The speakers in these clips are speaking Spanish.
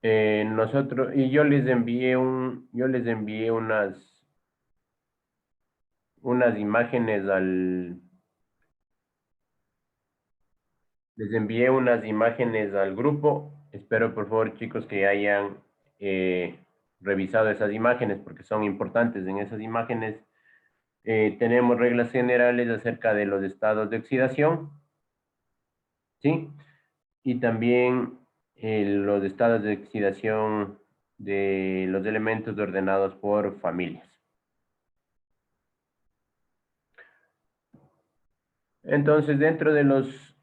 nosotros, y yo les envié unas imágenes les envié unas imágenes al grupo. Espero por favor, chicos, que hayan revisado esas imágenes porque son importantes. En esas imágenes tenemos reglas generales acerca de los estados de oxidación, ¿sí? Y también los estados de oxidación de los elementos ordenados por familias. Entonces, dentro de los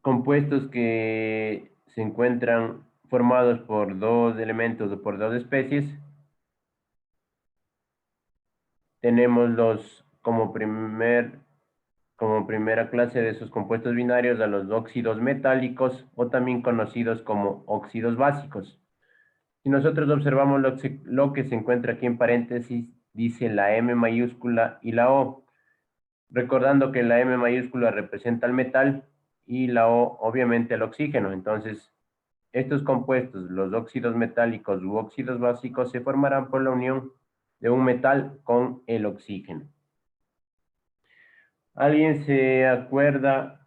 compuestos que se encuentran formados por dos elementos o por dos especies, tenemos como primera clase de esos compuestos binarios a los óxidos metálicos o también conocidos como óxidos básicos. Si nosotros observamos lo que se encuentra aquí en paréntesis, dice la M mayúscula y la O, recordando que la M mayúscula representa el metal y la O obviamente el oxígeno. Entonces, estos compuestos, los óxidos metálicos u óxidos básicos, se formarán por la unión de un metal con el oxígeno. ¿Alguien se acuerda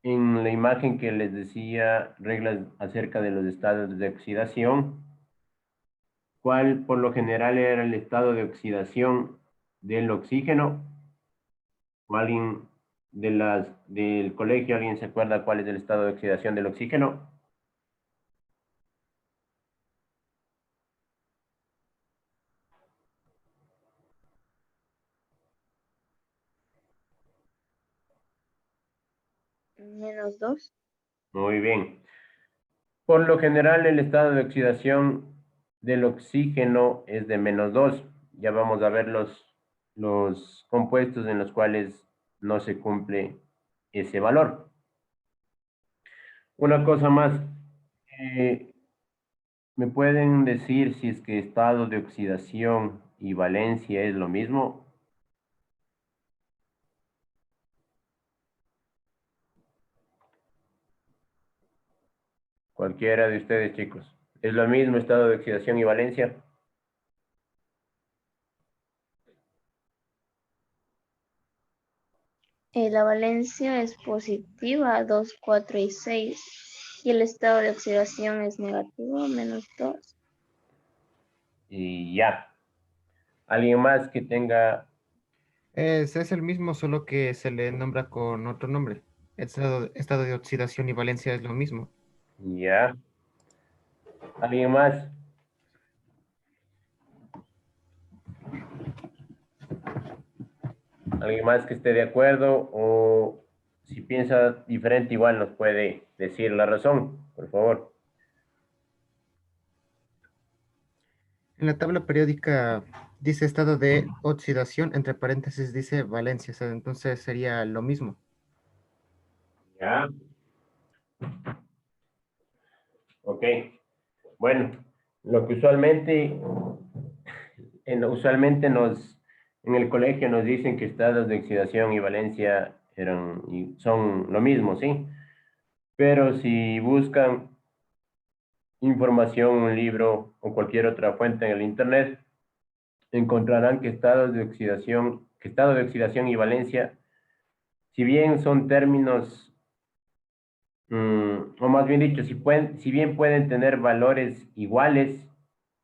en la imagen que les decía reglas acerca de los estados de oxidación? ¿Cuál por lo general era el estado de oxidación del oxígeno? ¿O alguien del colegio, alguien se acuerda cuál es el estado de oxidación del oxígeno? -2. Muy bien. Por lo general, el estado de oxidación del oxígeno es de -2. Ya vamos a ver los compuestos en los cuales no se cumple ese valor. Una cosa más, eh, ¿me pueden decir si es que estado de oxidación y valencia es lo mismo? Cualquiera de ustedes, chicos. ¿Es lo mismo estado de oxidación y valencia? La valencia es positiva, 2, 4 y 6. Y el estado de oxidación es negativo, -2. Y ya. ¿Alguien más que tenga? Es el mismo, solo que se le nombra con otro nombre. Estado de oxidación y valencia es lo mismo. Ya. ¿Alguien más? ¿Alguien más que esté de acuerdo? O si piensa diferente, igual nos puede decir la razón, por favor. En la tabla periódica dice estado de oxidación, entre paréntesis dice valencia, o sea, entonces sería lo mismo. Ya. Ok. Bueno, lo que en el colegio nos dicen que estados de oxidación y valencia son lo mismo, ¿sí? Pero si buscan información, un libro o cualquier otra fuente en el internet, encontrarán que estado de oxidación y valencia, si bien son términos, o más bien dicho, si bien pueden tener valores iguales,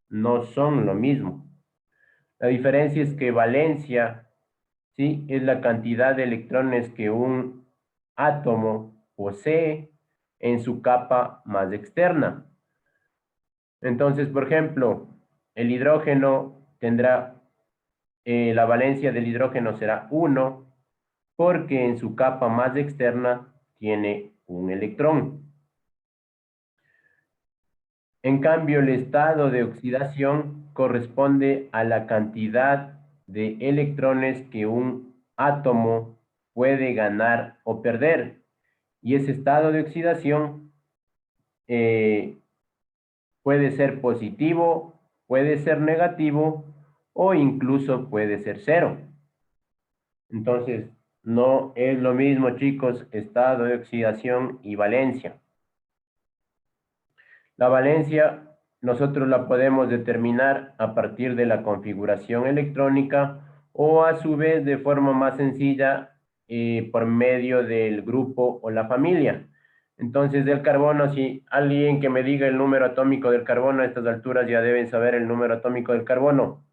no son lo mismo. La diferencia es que valencia, ¿sí?, es la cantidad de electrones que un átomo posee en su capa más externa. Entonces, por ejemplo, el hidrógeno tendrá, la valencia del hidrógeno será 1 porque en su capa más externa tiene un electrón. En cambio, el estado de oxidación corresponde a la cantidad de electrones que un átomo puede ganar o perder. Y ese estado de oxidación eh, puede ser positivo, puede ser negativo o incluso puede ser cero. Entonces, no es lo mismo, chicos, estado de oxidación y valencia. La valencia nosotros la podemos determinar a partir de la configuración electrónica o a su vez de forma más sencilla por medio del grupo o la familia. Entonces, del carbono, si alguien que me diga el número atómico del carbono a estas alturas ya deben saber el número atómico del carbono.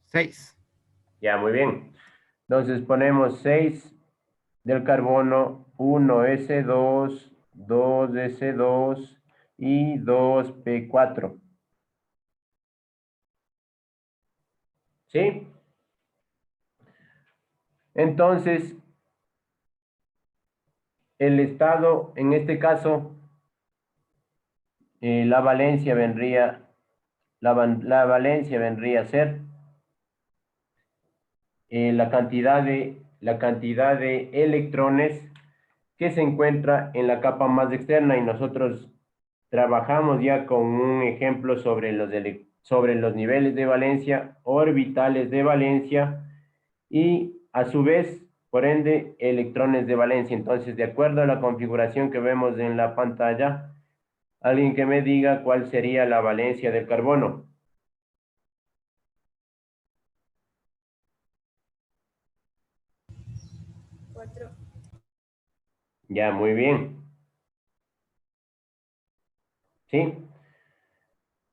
6. Ya, muy bien. Entonces ponemos 6 del carbono, 1s2, 2s2 y 2p4. ¿Sí? Entonces, el estado, en este caso, la valencia vendría, la valencia vendría a ser la cantidad de electrones que se encuentra en la capa más externa y nosotros trabajamos ya con un ejemplo sobre los niveles de valencia, orbitales de valencia y a su vez, por ende, electrones de valencia. Entonces, de acuerdo a la configuración que vemos en la pantalla, alguien que me diga cuál sería la valencia del carbono. 4. Ya, muy bien. ¿Sí?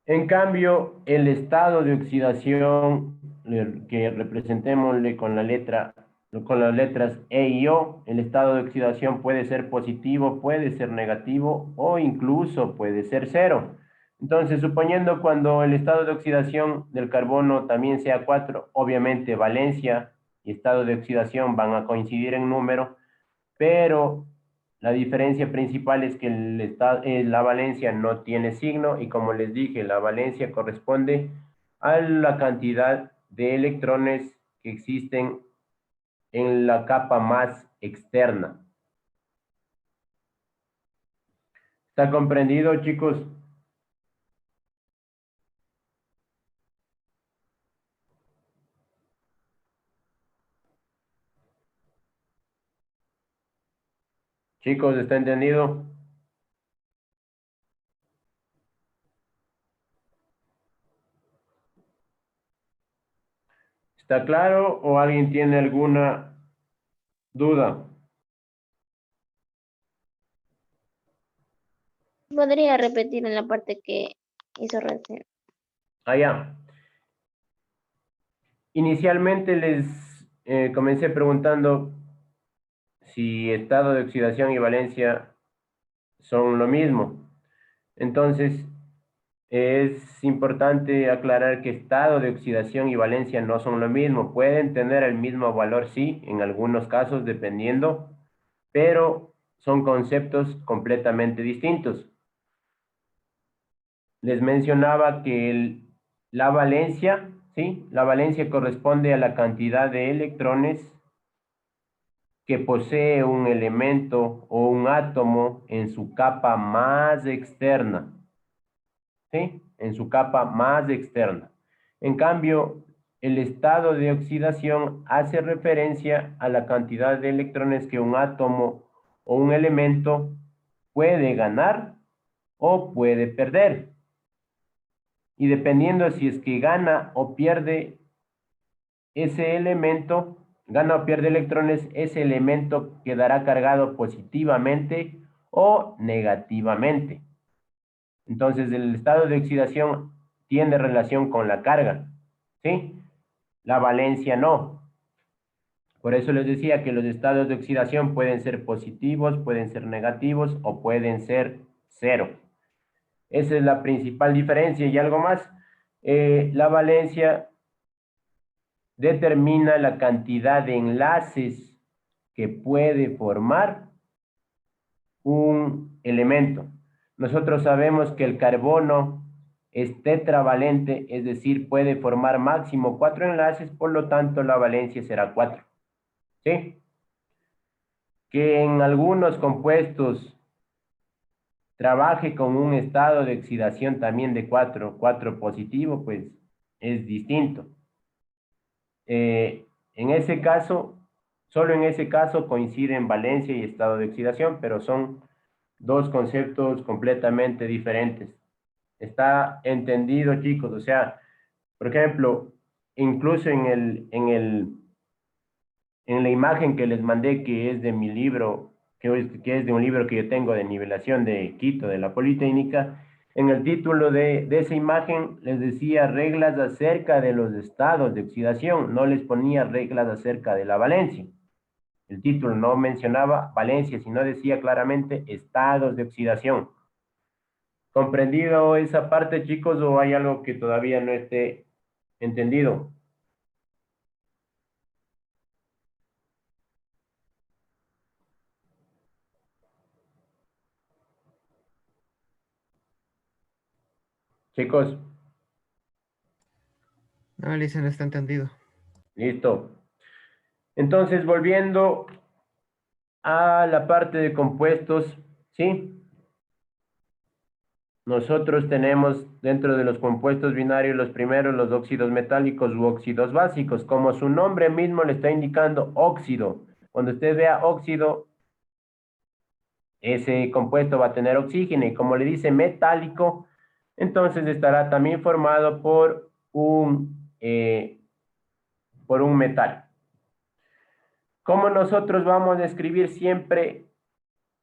En cambio, el estado de oxidación que representémosle con las letras E y O, el estado de oxidación puede ser positivo, puede ser negativo o incluso puede ser cero. Entonces, suponiendo cuando el estado de oxidación del carbono también sea 4, obviamente valencia y estado de oxidación van a coincidir en número, pero la diferencia principal es que la valencia no tiene signo y como les dije, la valencia corresponde a la cantidad de electrones que existen en la capa más externa. ¿Está comprendido, chicos? Chicos, ¿está entendido? ¿Está claro o alguien tiene alguna duda? Podría repetir en la parte que hizo recién. Allá. Inicialmente les comencé preguntando si estado de oxidación y valencia son lo mismo. Entonces, es importante aclarar que estado de oxidación y valencia no son lo mismo. Pueden tener el mismo valor, sí, en algunos casos, dependiendo, pero son conceptos completamente distintos. Les mencionaba que la valencia, ¿sí? La valencia corresponde a la cantidad de electrones que posee un elemento o un átomo en su capa más externa, ¿sí? En su capa más externa. En cambio, el estado de oxidación hace referencia a la cantidad de electrones que un átomo o un elemento puede ganar o puede perder. Y dependiendo si es que gana o pierde ese elemento, gana o pierde electrones, ese elemento quedará cargado positivamente o negativamente. Entonces, el estado de oxidación tiene relación con la carga, ¿sí? La valencia no. Por eso les decía que los estados de oxidación pueden ser positivos, pueden ser negativos o pueden ser cero. Esa es la principal diferencia. Y algo más, la valencia determina la cantidad de enlaces que puede formar un elemento. Nosotros sabemos que el carbono es tetravalente, es decir, puede formar máximo 4 enlaces, por lo tanto la valencia será 4. ¿Sí? Que en algunos compuestos trabaje con un estado de oxidación también de 4 positivo, pues es distinto. En ese caso, solo en ese caso coinciden valencia y estado de oxidación, pero son dos conceptos completamente diferentes. ¿Está entendido, chicos? O sea, por ejemplo, incluso en la imagen que les mandé, que es de mi libro, que es de un libro que yo tengo de nivelación de Quito, de la Politécnica, en el título de esa imagen les decía reglas acerca de los estados de oxidación, no les ponía reglas acerca de la valencia. El título no mencionaba valencia, sino decía claramente estados de oxidación. ¿Comprendido esa parte, chicos, o hay algo que todavía no esté entendido? Chicos, No, Alicia, no está entendido. listo. Entonces, volviendo a la parte de compuestos, ¿sí? Nosotros tenemos dentro de los compuestos binarios los primeros, los óxidos metálicos u óxidos básicos. Como su nombre mismo le está indicando óxido. Cuando usted vea óxido, ese compuesto va a tener oxígeno y como le dice metálico, entonces estará también formado por un metal. ¿Cómo nosotros vamos a escribir siempre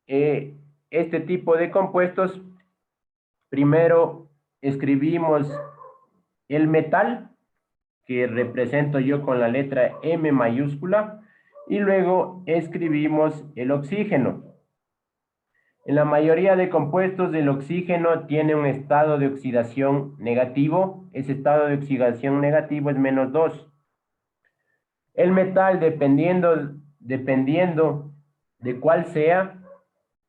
este tipo de compuestos? Primero escribimos el metal, que represento yo con la letra M mayúscula, y luego escribimos el oxígeno. En la mayoría de compuestos, el oxígeno tiene un estado de oxidación negativo. Ese estado de oxidación negativo es -2. El metal, dependiendo de cuál sea,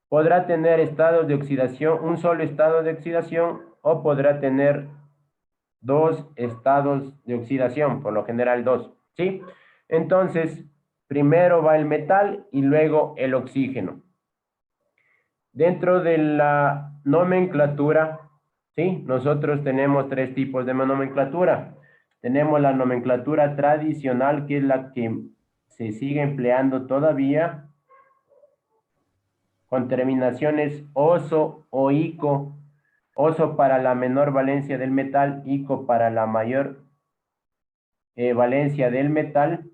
podrá tener estados de oxidación, un solo estado de oxidación, o podrá tener dos estados de oxidación, por lo general dos, ¿sí? Entonces, primero va el metal y luego el oxígeno. Dentro de la nomenclatura, ¿sí? Nosotros tenemos tres tipos de nomenclatura. Tenemos la nomenclatura tradicional, que es la que se sigue empleando todavía, con terminaciones oso o ico. Oso para la menor valencia del metal, ico para la mayor valencia del metal.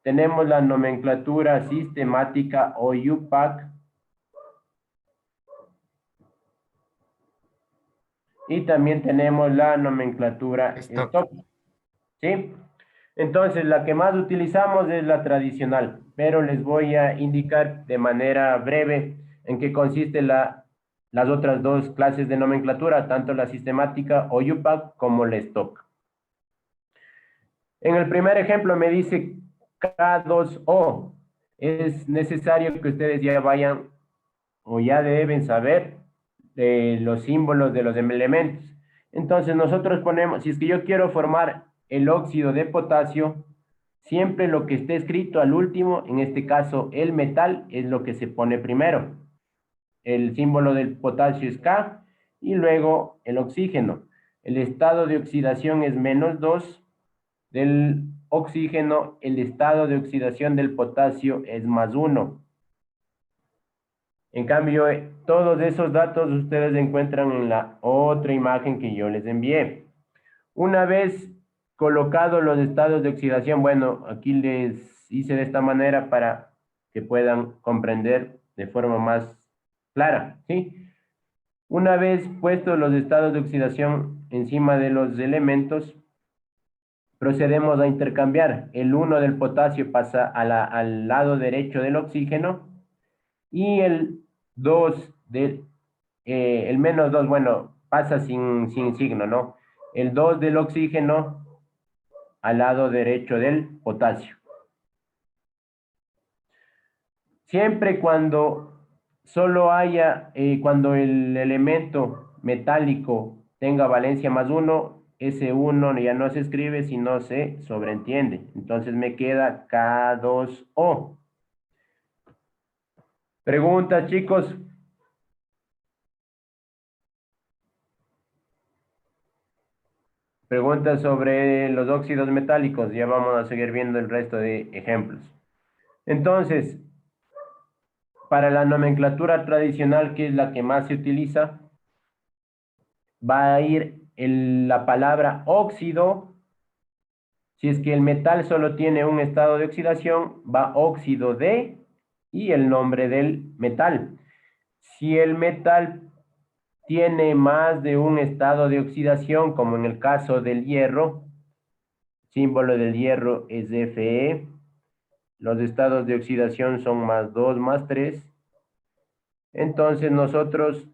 Tenemos la nomenclatura sistemática o UPAC, y también tenemos la nomenclatura Stock. stock, ¿sí? Entonces, la que más utilizamos es la tradicional, pero les voy a indicar de manera breve en qué consiste las otras dos clases de nomenclatura, tanto la sistemática o UPAC como la stock. En el primer ejemplo me dice K2O. Es necesario que ustedes ya vayan o ya deben saber los símbolos de los elementos. Entonces nosotros ponemos, si es que yo quiero formar el óxido de potasio, siempre lo que esté escrito al último, en este caso el metal, es lo que se pone primero. El símbolo del potasio es K y luego el oxígeno. El estado de oxidación es -2 del oxígeno, el estado de oxidación del potasio es +1. En cambio, todos esos datos ustedes encuentran en la otra imagen que yo les envié. Una vez colocados los estados de oxidación, bueno, aquí les hice de esta manera para que puedan comprender de forma más clara, ¿sí? Una vez puestos los estados de oxidación encima de los elementos, procedemos a intercambiar. El 1 del potasio pasa al lado derecho del oxígeno y el 2 el -2, bueno, pasa sin signo, ¿no? El 2 del oxígeno al lado derecho del potasio. Siempre cuando solo haya, cuando el elemento metálico tenga valencia +1, ese 1 ya no se escribe, sino se sobreentiende. Entonces me queda K2O. Preguntas, chicos. Preguntas sobre los óxidos metálicos. Ya vamos a seguir viendo el resto de ejemplos. Entonces, Para la nomenclatura tradicional, que es la que más se utiliza, va a ir la palabra óxido. Si es que el metal solo tiene un estado de oxidación, va óxido de y el nombre del metal. Si el metal tiene más de un estado de oxidación, como en el caso del hierro, símbolo del hierro es Fe, los estados de oxidación son más 2, más 3. Entonces nosotros,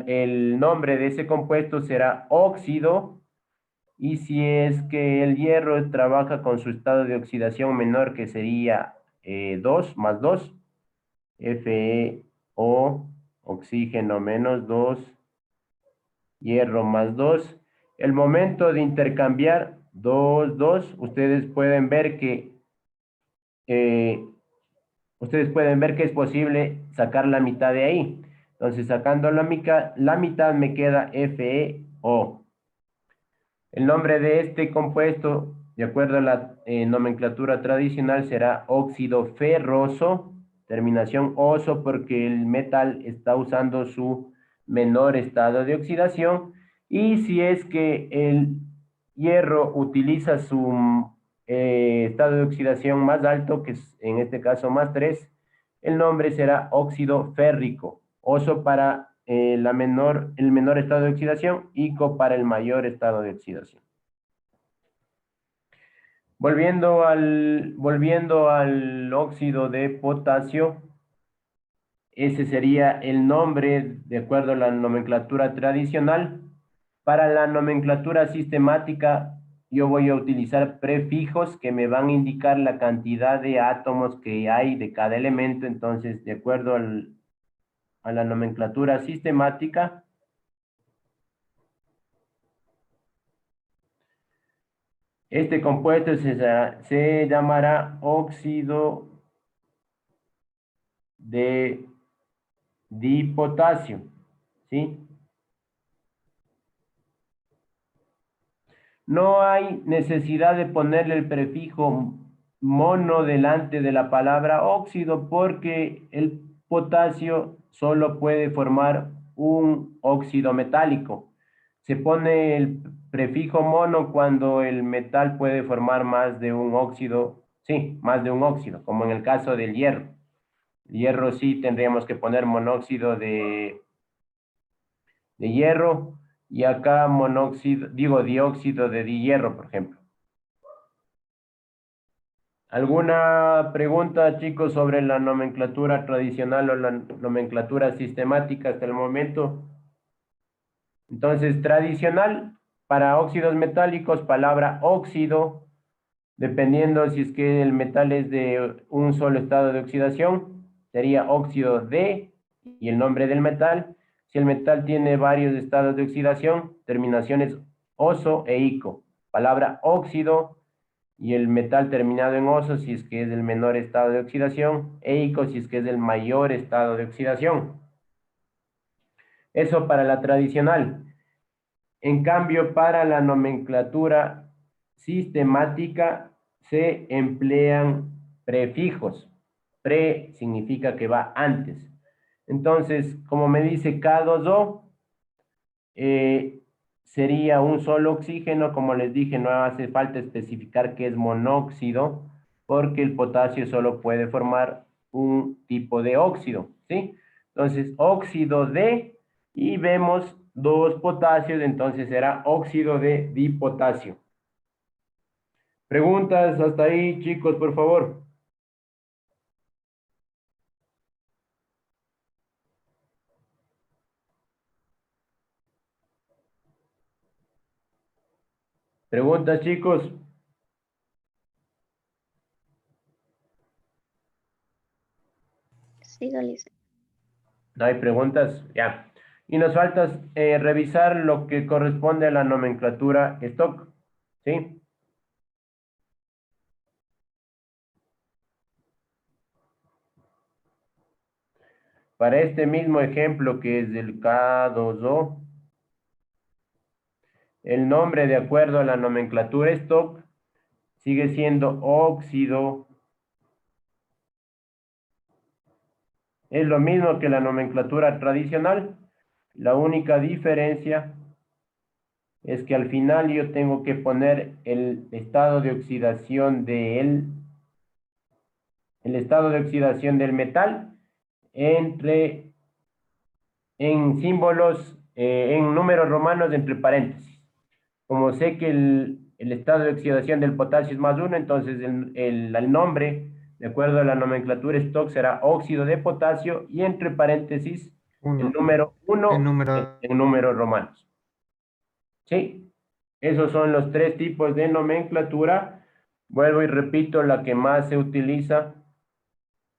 el nombre de ese compuesto será óxido, y si es que el hierro trabaja con su estado de oxidación menor, que sería 2 más 2, FeO, oxígeno menos 2, hierro más 2. El momento de intercambiar 2, 2, eh, ustedes pueden ver que es posible sacar la mitad de ahí. Entonces, sacando la mitad me queda FeO. El nombre de este compuesto, de acuerdo a la nomenclatura tradicional, será óxido ferroso, terminación oso, porque el metal está usando su menor estado de oxidación. Y si es que el hierro utiliza su estado de oxidación más alto, que es en este caso más 3, el nombre será óxido férrico. Oso para el menor estado de oxidación, ICO para el mayor estado de oxidación. Volviendo al óxido de potasio, ese sería el nombre de acuerdo a la nomenclatura tradicional. Para la nomenclatura sistemática, yo voy a utilizar prefijos que me van a indicar la cantidad de átomos que hay de cada elemento. Entonces, de acuerdo a la nomenclatura sistemática, este compuesto se llamará óxido de dipotasio, ¿sí? No hay necesidad de ponerle el prefijo mono delante de la palabra óxido, porque el potasio solo puede formar un óxido metálico. Se pone el prefijo mono cuando el metal puede formar más de un óxido, sí, más de un óxido, como en el caso del hierro. El hierro sí tendríamos que poner monóxido de hierro, y acá dióxido de dihierro, por ejemplo. ¿Alguna pregunta, chicos, sobre la nomenclatura tradicional o la nomenclatura sistemática hasta el momento? Entonces, tradicional, para óxidos metálicos, palabra óxido, dependiendo si es que el metal es de un solo estado de oxidación, sería óxido de y el nombre del metal. Si el metal tiene varios estados de oxidación, terminaciones oso e ico. Palabra óxido, y el metal terminado en oso si es que es del menor estado de oxidación, e ico si es que es del mayor estado de oxidación. Eso para la tradicional. En cambio, para la nomenclatura sistemática se emplean prefijos. Pre significa que va antes. Entonces, como me dice K2O, sería un solo oxígeno. Como les dije, no hace falta especificar que es monóxido, porque el potasio solo puede formar un tipo de óxido, ¿sí? Entonces, óxido de, y vemos dos potasios, entonces será óxido de dipotasio. ¿Preguntas hasta ahí, chicos, por favor? ¿Preguntas, chicos? Siga, Lisa. ¿No hay preguntas? Ya. Y nos falta revisar lo que corresponde a la nomenclatura stock, ¿sí? Para este mismo ejemplo que es el K2O, el nombre de acuerdo a la nomenclatura stock sigue siendo óxido Es lo mismo que la nomenclatura tradicional. La única diferencia es que al final yo tengo que poner el estado de oxidación el estado de oxidación del metal en símbolos, en números romanos entre paréntesis. Como sé que el estado de oxidación del potasio es +1, entonces el nombre, de acuerdo a la nomenclatura stock, será óxido de potasio y entre paréntesis el Uno. número En 1 número. en números romanos. ¿Sí? Esos son los 3 tipos de nomenclatura. Vuelvo y repito, la que más se utiliza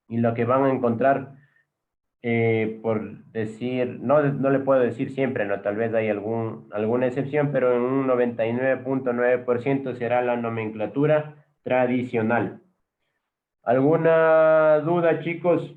y la que van a encontrar, por decir, no le puedo decir siempre, ¿no? Tal vez hay alguna excepción, pero en un 99.9% será la nomenclatura tradicional. ¿Alguna duda, chicos?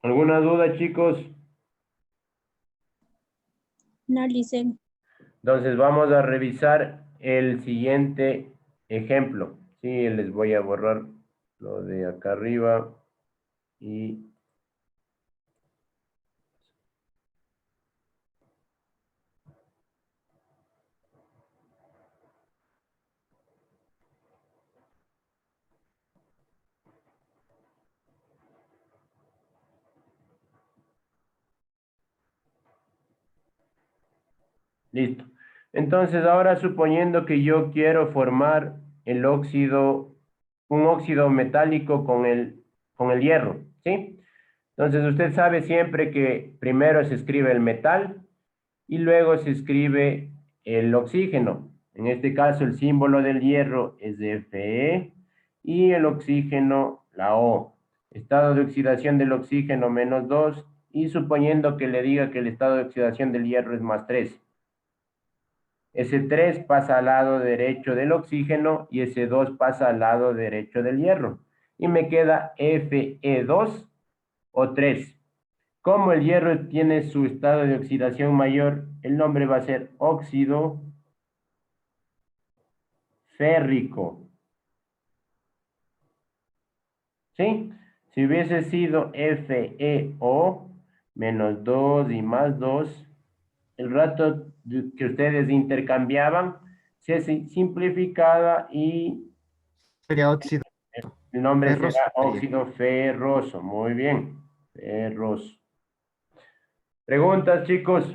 ¿Alguna duda, chicos? No, listen. Entonces vamos a revisar el siguiente ejemplo. Sí, les voy a borrar lo de acá arriba y listo. Entonces ahora suponiendo que yo quiero formar el óxido, un óxido metálico con el hierro, ¿sí? Entonces usted sabe siempre que primero se escribe el metal y luego se escribe el oxígeno. En este caso el símbolo del hierro es Fe y el oxígeno la O. Estado de oxidación del oxígeno -2 y suponiendo que le diga que el estado de oxidación del hierro es +3. Ese 3 pasa al lado derecho del oxígeno y ese 2 pasa al lado derecho del hierro. Y me queda Fe2 o 3. Como el hierro tiene su estado de oxidación mayor, el nombre va a ser óxido férrico. ¿Sí? Si hubiese sido FeO -2 y +2, el rato que ustedes intercambiaban se simplificaba y Sería óxido el nombre ferroso. será óxido ferroso. Muy bien, ferroso. ¿Preguntas, chicos?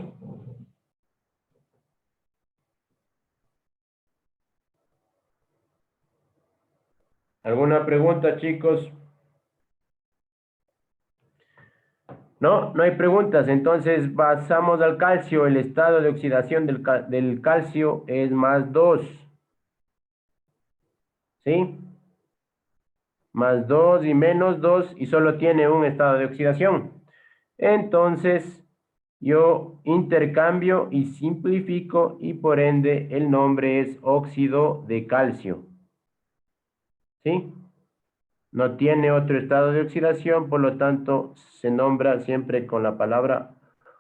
¿Alguna pregunta, chicos? No, no hay preguntas. Entonces pasamos al calcio. El estado de oxidación del calcio es +2. ¿Sí? +2 y -2 y solo tiene un estado de oxidación. Entonces, yo intercambio y simplifico y por ende el nombre es óxido de calcio. ¿Sí? No tiene otro estado de oxidación, por lo tanto se nombra siempre con la palabra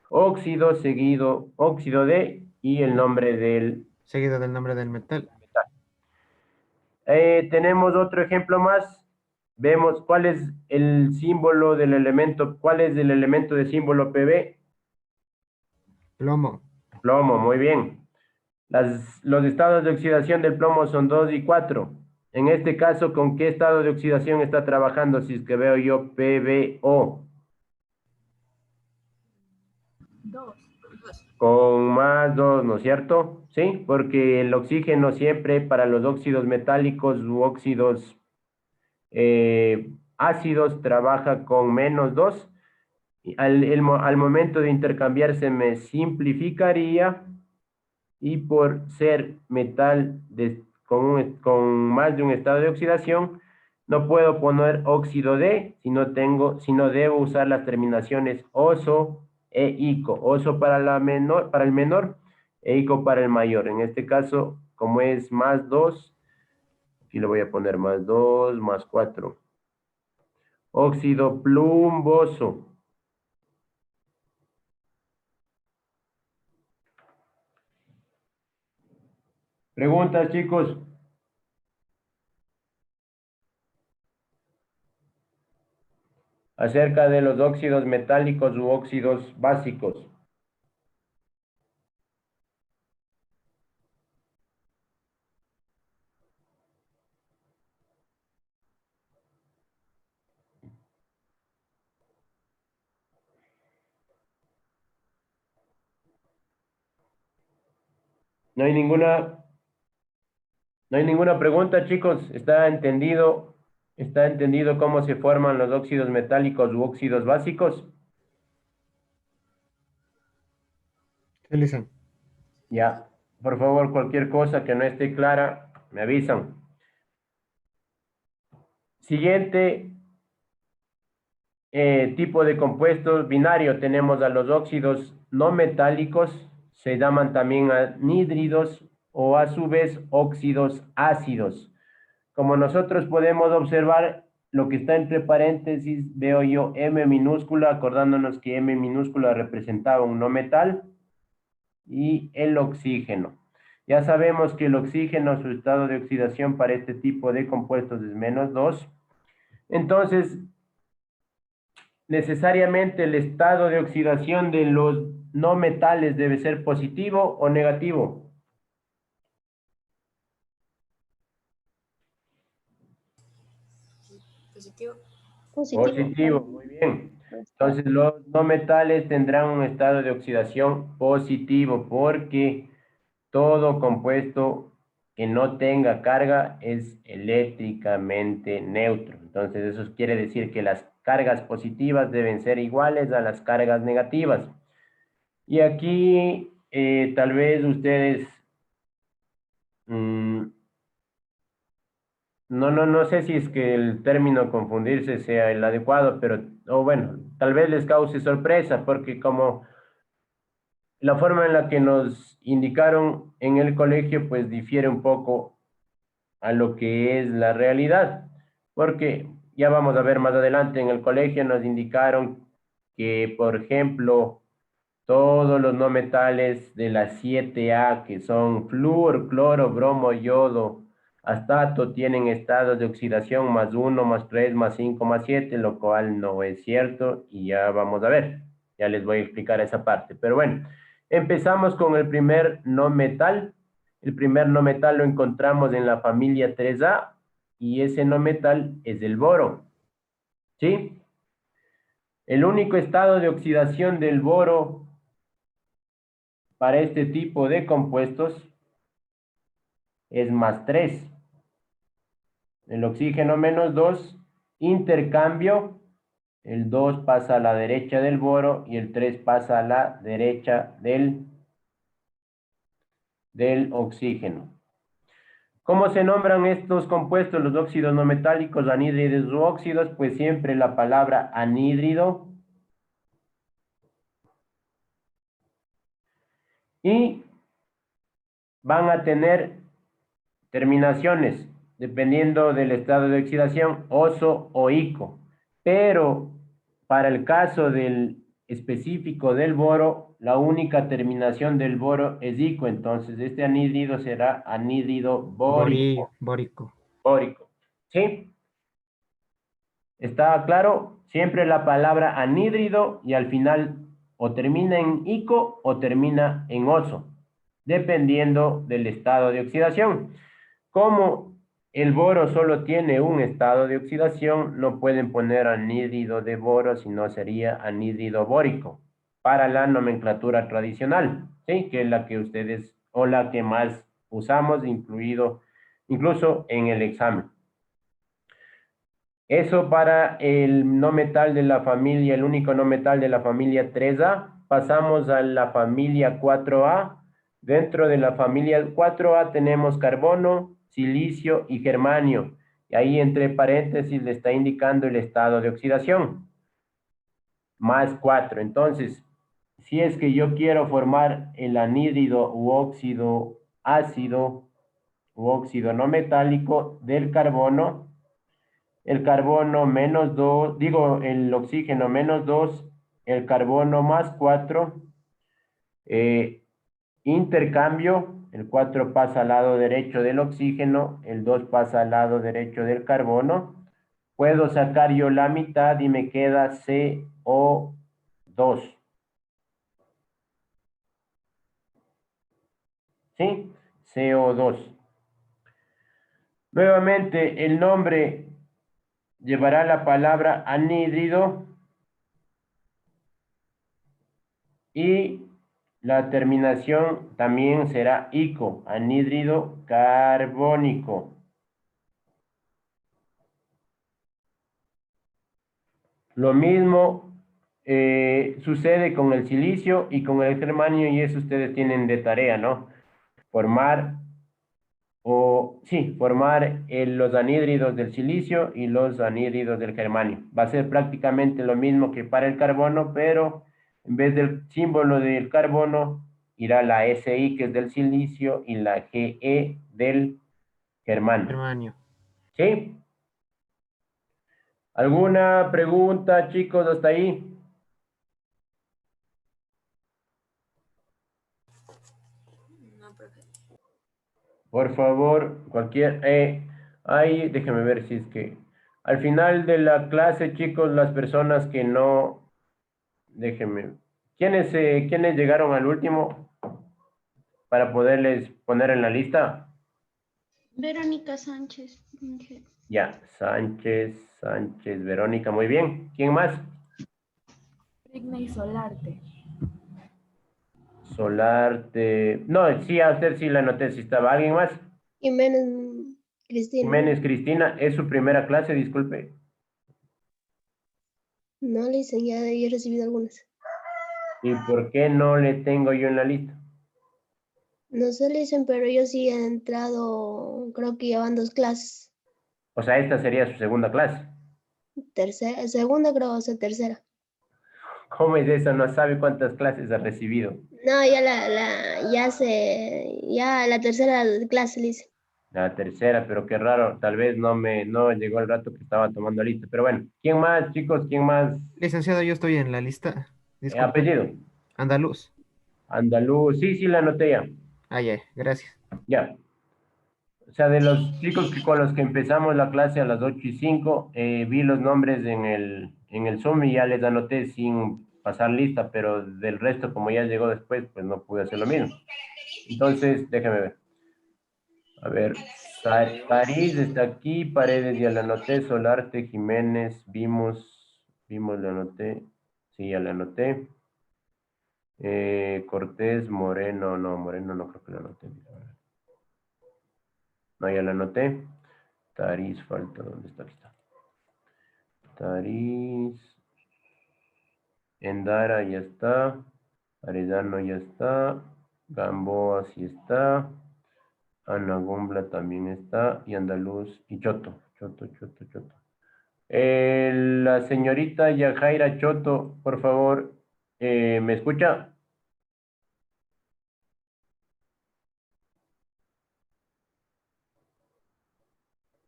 óxido seguido, óxido de y el nombre del Seguido del nombre del metal. metal. Tenemos otro ejemplo más. Vemos cuál es el símbolo del elemento, cuál es el elemento de símbolo Pb. Plomo. Plomo, muy bien. Los estados de oxidación del plomo son 2 y 4. En este caso, ¿con qué estado de oxidación está trabajando? Si es que veo yo PbO. Con +2, ¿no es cierto? Sí, porque el oxígeno siempre para los óxidos metálicos u óxidos ácidos trabaja con -2. Y al momento de intercambiarse me simplificaría y por ser metal con más de un estado de oxidación, no puedo poner óxido de, sino debo usar las terminaciones oso e ico. Oso para el menor e ico para el mayor. En este caso, como es +2, aquí le voy a poner +2, +4. Óxido plumboso. Preguntas, chicos. Acerca de los óxidos metálicos u óxidos básicos. No hay ninguna pregunta, chicos. ¿Está entendido? ¿Está entendido cómo se forman los óxidos metálicos u óxidos básicos? Sí, licenciado. Ya. Por favor, cualquier cosa que no esté clara, me avisan. Siguiente tipo de compuestos binario. Tenemos a los óxidos no metálicos. Se llaman también anhídridos o a su vez óxidos ácidos. Como nosotros podemos observar, lo que está entre paréntesis, veo yo M minúscula, acordándonos que M minúscula representaba un no metal, y el oxígeno. Ya sabemos que el oxígeno, su estado de oxidación para este tipo de compuestos es -2. Entonces, necesariamente el estado de oxidación de los no metales debe ser positivo o negativo. Positivo. Positivo, muy bien. Respuesta. Entonces los no metales tendrán un estado de oxidación positivo porque todo compuesto que no tenga carga es eléctricamente neutro. Entonces eso quiere decir que las cargas positivas deben ser iguales a las cargas negativas. Y aquí tal vez ustedes mm, no sé si es que el término confundirse sea el adecuado, pero, o bueno, tal vez les cause sorpresa, porque como la forma en la que nos indicaron en el colegio, pues difiere un poco a lo que es la realidad, porque ya vamos a ver más adelante en el colegio nos indicaron que, por ejemplo, todos los no metales de la 7A, que son flúor, cloro, bromo, yodo, astato, tienen estados de oxidación +1, +3, +5, +7, lo cual no es cierto y ya vamos a ver. Ya les voy a explicar esa parte. Pero bueno, empezamos con el primer no metal. El primer no metal lo encontramos en la familia 3A y ese no metal es el boro. ¿Sí? El único estado de oxidación del boro para este tipo de compuestos es +3. El oxígeno -2, intercambio, el 2 pasa a la derecha del boro y el 3 pasa a la derecha del oxígeno. ¿Cómo se nombran estos compuestos, los óxidos no metálicos, anhídridos u óxidos? Pues siempre la palabra anhídrido. Y van a tener terminaciones, dependiendo del estado de oxidación, oso o ico. Pero para el caso del específico del boro, la única terminación del boro es ico. Entonces, este anhídrido será anhídrido Bórico. bórico. ¿Sí? ¿Está claro? Siempre la palabra anhídrido y al final o termina en ico o termina en oso, dependiendo del estado de oxidación. Como el boro solo tiene un estado de oxidación, no pueden poner anhídrido de boro, sino sería anhídrido bórico para la nomenclatura tradicional, ¿sí? Que es la que ustedes o la que más usamos, incluso en el examen. Eso para el no metal de la familia, el único no metal de la familia 3A. Pasamos a la familia 4A. Dentro de la familia 4A tenemos carbono, silicio y germanio. Y ahí entre paréntesis le está indicando el estado de oxidación. +4. Entonces, si es que yo quiero formar el anhídrido u óxido ácido u óxido no metálico del carbono, el carbono menos 2, digo, el oxígeno menos 2, el carbono más 4, intercambio, el 4 pasa al lado derecho del oxígeno, el 2 pasa al lado derecho del carbono. Puedo sacar yo la mitad y me queda CO2. ¿Sí? CO2. Nuevamente, el nombre llevará la palabra anhídrido y la terminación también será ico, anhídrido carbónico. Lo mismo sucede con el silicio y con el germanio, y eso ustedes tienen de tarea, ¿no? Formar los anhídridos del silicio y los anhídridos del germanio. Va a ser prácticamente lo mismo que para el carbono, pero en vez del símbolo del carbono, irá la SI, que es del silicio, y la GE del germanio. Germanio. ¿Sí? ¿Alguna pregunta, chicos, hasta ahí? Por favor, ahí, déjeme ver si es que al final de la clase, chicos, las personas que no, déjenme, ¿quiénes llegaron al último para poderles poner en la lista? Verónica Sánchez. Ya, Sánchez, Verónica, muy bien. ¿Quién más? Britney Solarte. Solarte, no, sí, a usted sí la anoté, si estaba. ¿Alguien más? Jiménez Cristina. Jiménez Cristina, es su primera clase, disculpe. No, Lisen, ya he recibido algunas. ¿Y por qué no le tengo yo en la lista? No sé, Lisen, pero yo sí he entrado, creo que ya van 2 clases. O sea, esta sería su segunda clase. Tercera, segunda creo, o sea, tercera. ¿Cómo es eso? No sabe cuántas clases ha recibido. No, ya ya la tercera clase, Lisen. La tercera, pero qué raro. Tal vez no llegó el rato que estaba tomando lista. Pero bueno, ¿quién más, chicos? ¿Quién más? Licenciado, yo estoy en la lista. Disculpe. Apellido. Andaluz. Andaluz. Sí, sí, la anoté ya. Ah, ya, gracias. Ya. O sea, de los chicos con los que empezamos la clase a las 8:05, vi los nombres en el Zoom y ya les anoté sin pasar lista, pero del resto, como ya llegó después, pues no pude hacer lo mismo. Entonces, déjame ver. A ver, París está aquí, Paredes ya la anoté, Solarte, Jiménez, vimos, la anoté, sí, ya la anoté. Cortés, Moreno no creo que la anoté. No, ya la anoté. Tarís falta, ¿dónde está? Aquí está. Tarís, Endara ya está, Arellano ya está, Gamboa sí está, Ana Gombla también está, y Andaluz, y Choto. La señorita Yajaira Choto, por favor, ¿me escucha?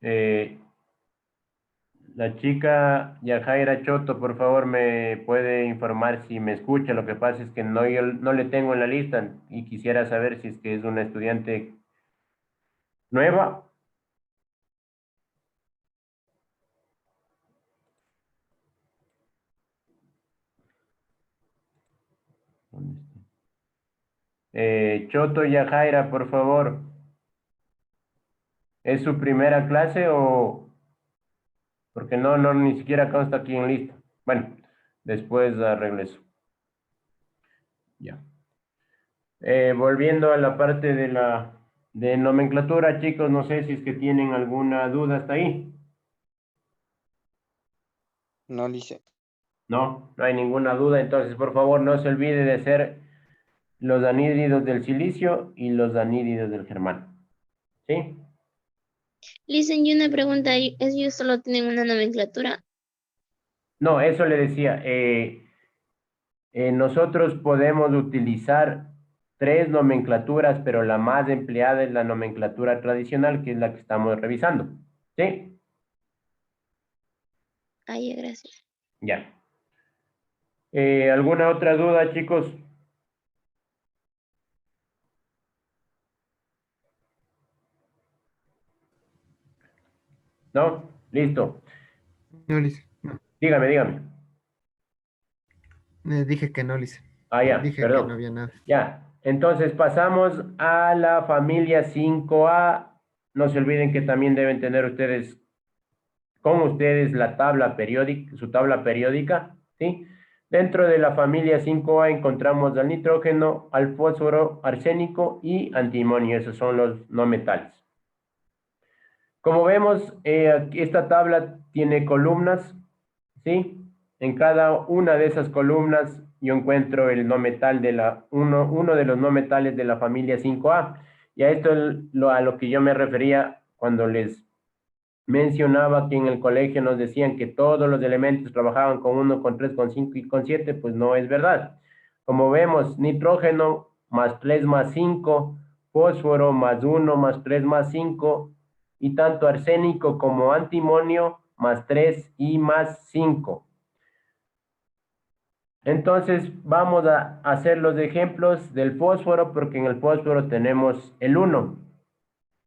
Eh, la chica Yajaira Choto, por favor, me puede informar si me escucha. Lo que pasa es que yo no le tengo en la lista y quisiera saber si es que es una estudiante nueva. ¿Dónde está? Choto Yajaira, por favor. ¿Es su primera clase o...? Porque no, ni siquiera consta aquí en lista. Bueno, después arreglo eso. Ya. Volviendo a la parte de nomenclatura, chicos, no sé si es que tienen alguna duda hasta ahí. No, Lice. No hay ninguna duda. Entonces, por favor, no se olvide de hacer los anhídridos del silicio y los anhídridos del germano. ¿Sí? Listen, y una pregunta, ¿ellos solo tienen una nomenclatura? No, eso le decía. Nosotros podemos utilizar 3 nomenclaturas, pero la más empleada es la nomenclatura tradicional, que es la que estamos revisando. ¿Sí? Ahí, gracias. Ya. ¿Alguna otra duda, chicos? ¿No? Listo. No, Lice. No. Dígame, dígame. Dije que no, Lice. Ah, ya, Dije que no perdón. había nada. Ya. Entonces pasamos a la familia 5A. No se olviden que también deben tener ustedes con ustedes la tabla periódica, su tabla periódica, ¿sí? Dentro de la familia 5A encontramos al nitrógeno, al fósforo, arsénico y antimonio. Esos son los no metales. Como vemos, esta tabla tiene columnas, ¿sí? En cada una de esas columnas yo encuentro el no metal de uno de los no metales de la familia 5A. Y a esto es a lo que yo me refería cuando les mencionaba que en el colegio nos decían que todos los elementos trabajaban con 1, con 3, con 5 y con 7, pues no es verdad. Como vemos, nitrógeno más 3 más 5, fósforo más 1 más 3 más 5, y tanto arsénico como antimonio más 3 y más 5. Entonces vamos a hacer los ejemplos del fósforo porque en el fósforo tenemos el 1.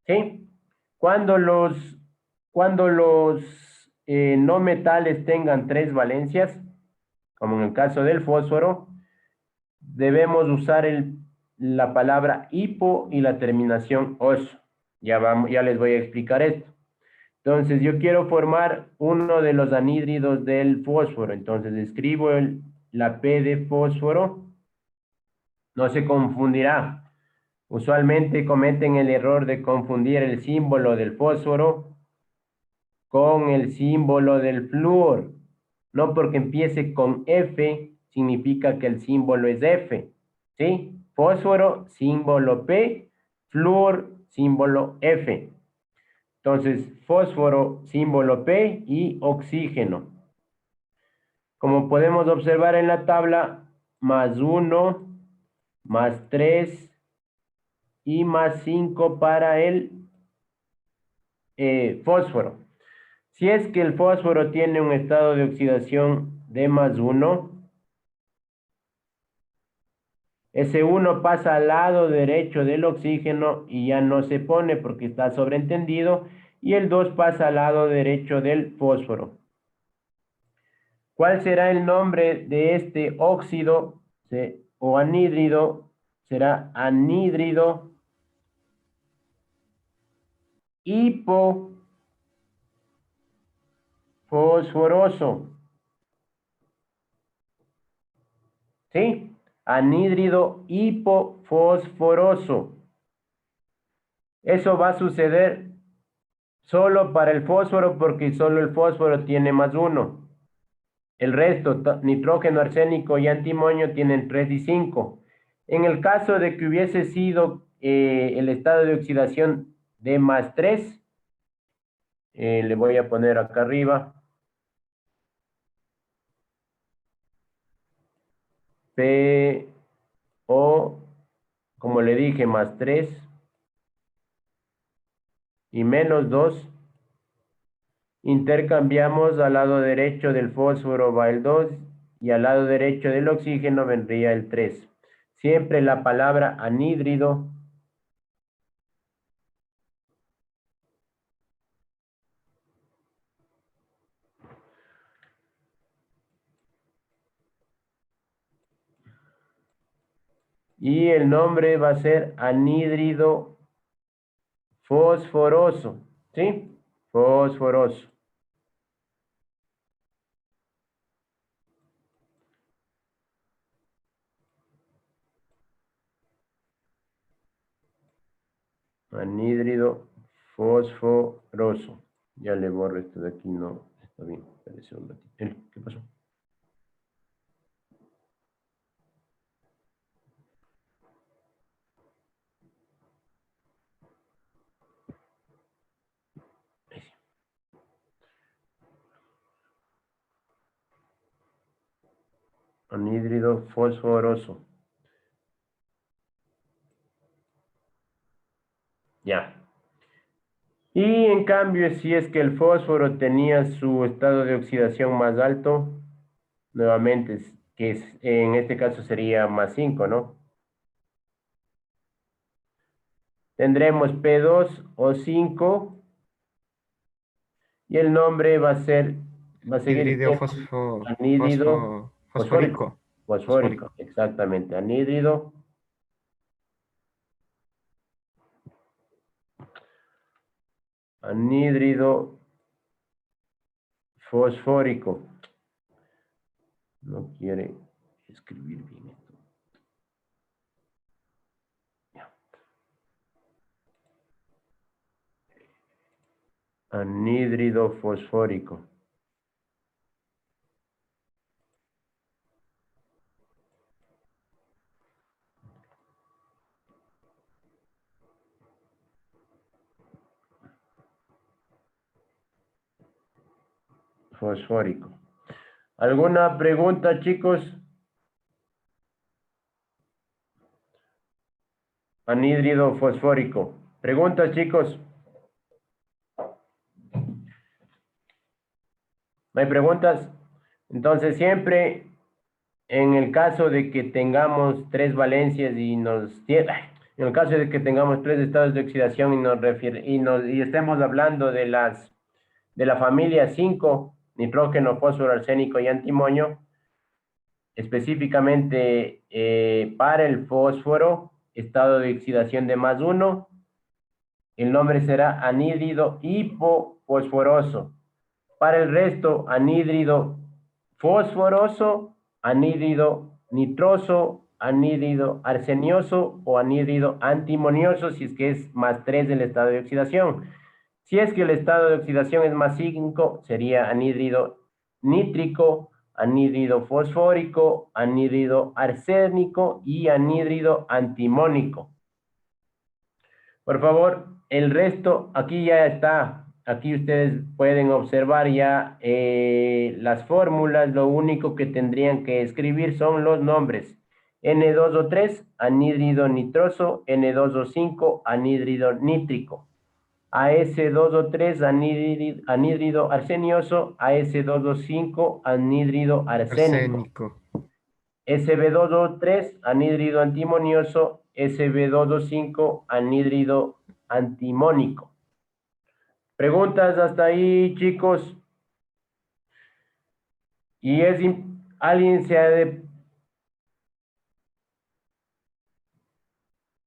¿Sí? Cuando los no metales tengan 3 valencias, como en el caso del fósforo, debemos usar la palabra hipo y la terminación os. Ya les voy a explicar esto. Entonces, yo quiero formar uno de los anhídridos del fósforo. Entonces, escribo la P de fósforo. No se confundirá. Usualmente cometen el error de confundir el símbolo del fósforo con el símbolo del flúor. No porque empiece con F, significa que el símbolo es F. ¿Sí? Fósforo, símbolo P, flúor, símbolo F. Entonces, fósforo, símbolo P y oxígeno. Como podemos observar en la tabla, más 1, más 3 y más 5 para el fósforo. Si es que el fósforo tiene un estado de oxidación de más 1, ese 1 pasa al lado derecho del oxígeno y ya no se pone porque está sobreentendido, y el 2 pasa al lado derecho del fósforo. ¿Cuál será el nombre de este óxido o anhídrido? Será anhídrido hipofosforoso. ¿Sí? Anhídrido hipofosforoso. Eso va a suceder solo para el fósforo porque solo el fósforo tiene más 1. El resto, nitrógeno, arsénico y antimonio, tienen 3 y 5. En el caso de que hubiese sido el estado de oxidación de más 3, le voy a poner acá arriba, PO, como le dije, más 3 y menos 2. Intercambiamos al lado derecho del fósforo va el 2 y al lado derecho del oxígeno vendría el 3. Siempre la palabra anhídrido y el nombre va a ser anhídrido fosforoso, ¿sí? Fosforoso. Anhídrido fosforoso. Ya le borro esto de aquí, no está bien. Espérese un ratito. ¿Qué pasó? Ahí sí. Anhídrido fosforoso. Ya. Y en cambio, si es que el fósforo tenía su estado de oxidación más alto, nuevamente, en este caso sería más 5, ¿no? Tendremos P2O5 y el nombre va a seguir Hidridio siendo anhídrido fosfórico. fosfórico. Fosfórico, exactamente, anhídrido fosfórico. No quiere escribir bien esto. Anhídrido fosfórico. Fosfórico. ¿Alguna pregunta, chicos? Anhídrido fosfórico. ¿Preguntas, chicos? ¿No hay preguntas? Entonces, siempre en el caso de que tengamos tres valencias en el caso de que tengamos tres estados de oxidación y estemos hablando de la familia 5, nitrógeno, fósforo, arsénico y antimonio, específicamente para el fósforo, estado de oxidación de más 1, el nombre será anhídrido hipofosforoso. Para el resto, anhídrido fosforoso, anhídrido nitroso, anhídrido arsenioso o anhídrido antimonioso, si es que es más 3 el estado de oxidación. Si es que el estado de oxidación es más 5, sería anhídrido nítrico, anhídrido fosfórico, anhídrido arsénico y anhídrido antimónico. Por favor, el resto, aquí ya está. Aquí ustedes pueden observar ya las fórmulas. Lo único que tendrían que escribir son los nombres. N2O3, anhídrido nitroso. N2O5, anhídrido nítrico. AS2O3, anhídrido arsenioso. AS2O5, anhídrido arsénico. Arsénico. Sb2O3, anhídrido antimonioso. Sb2O5, anhídrido antimónico. ¿Preguntas hasta ahí, chicos? Y alguien se ha de...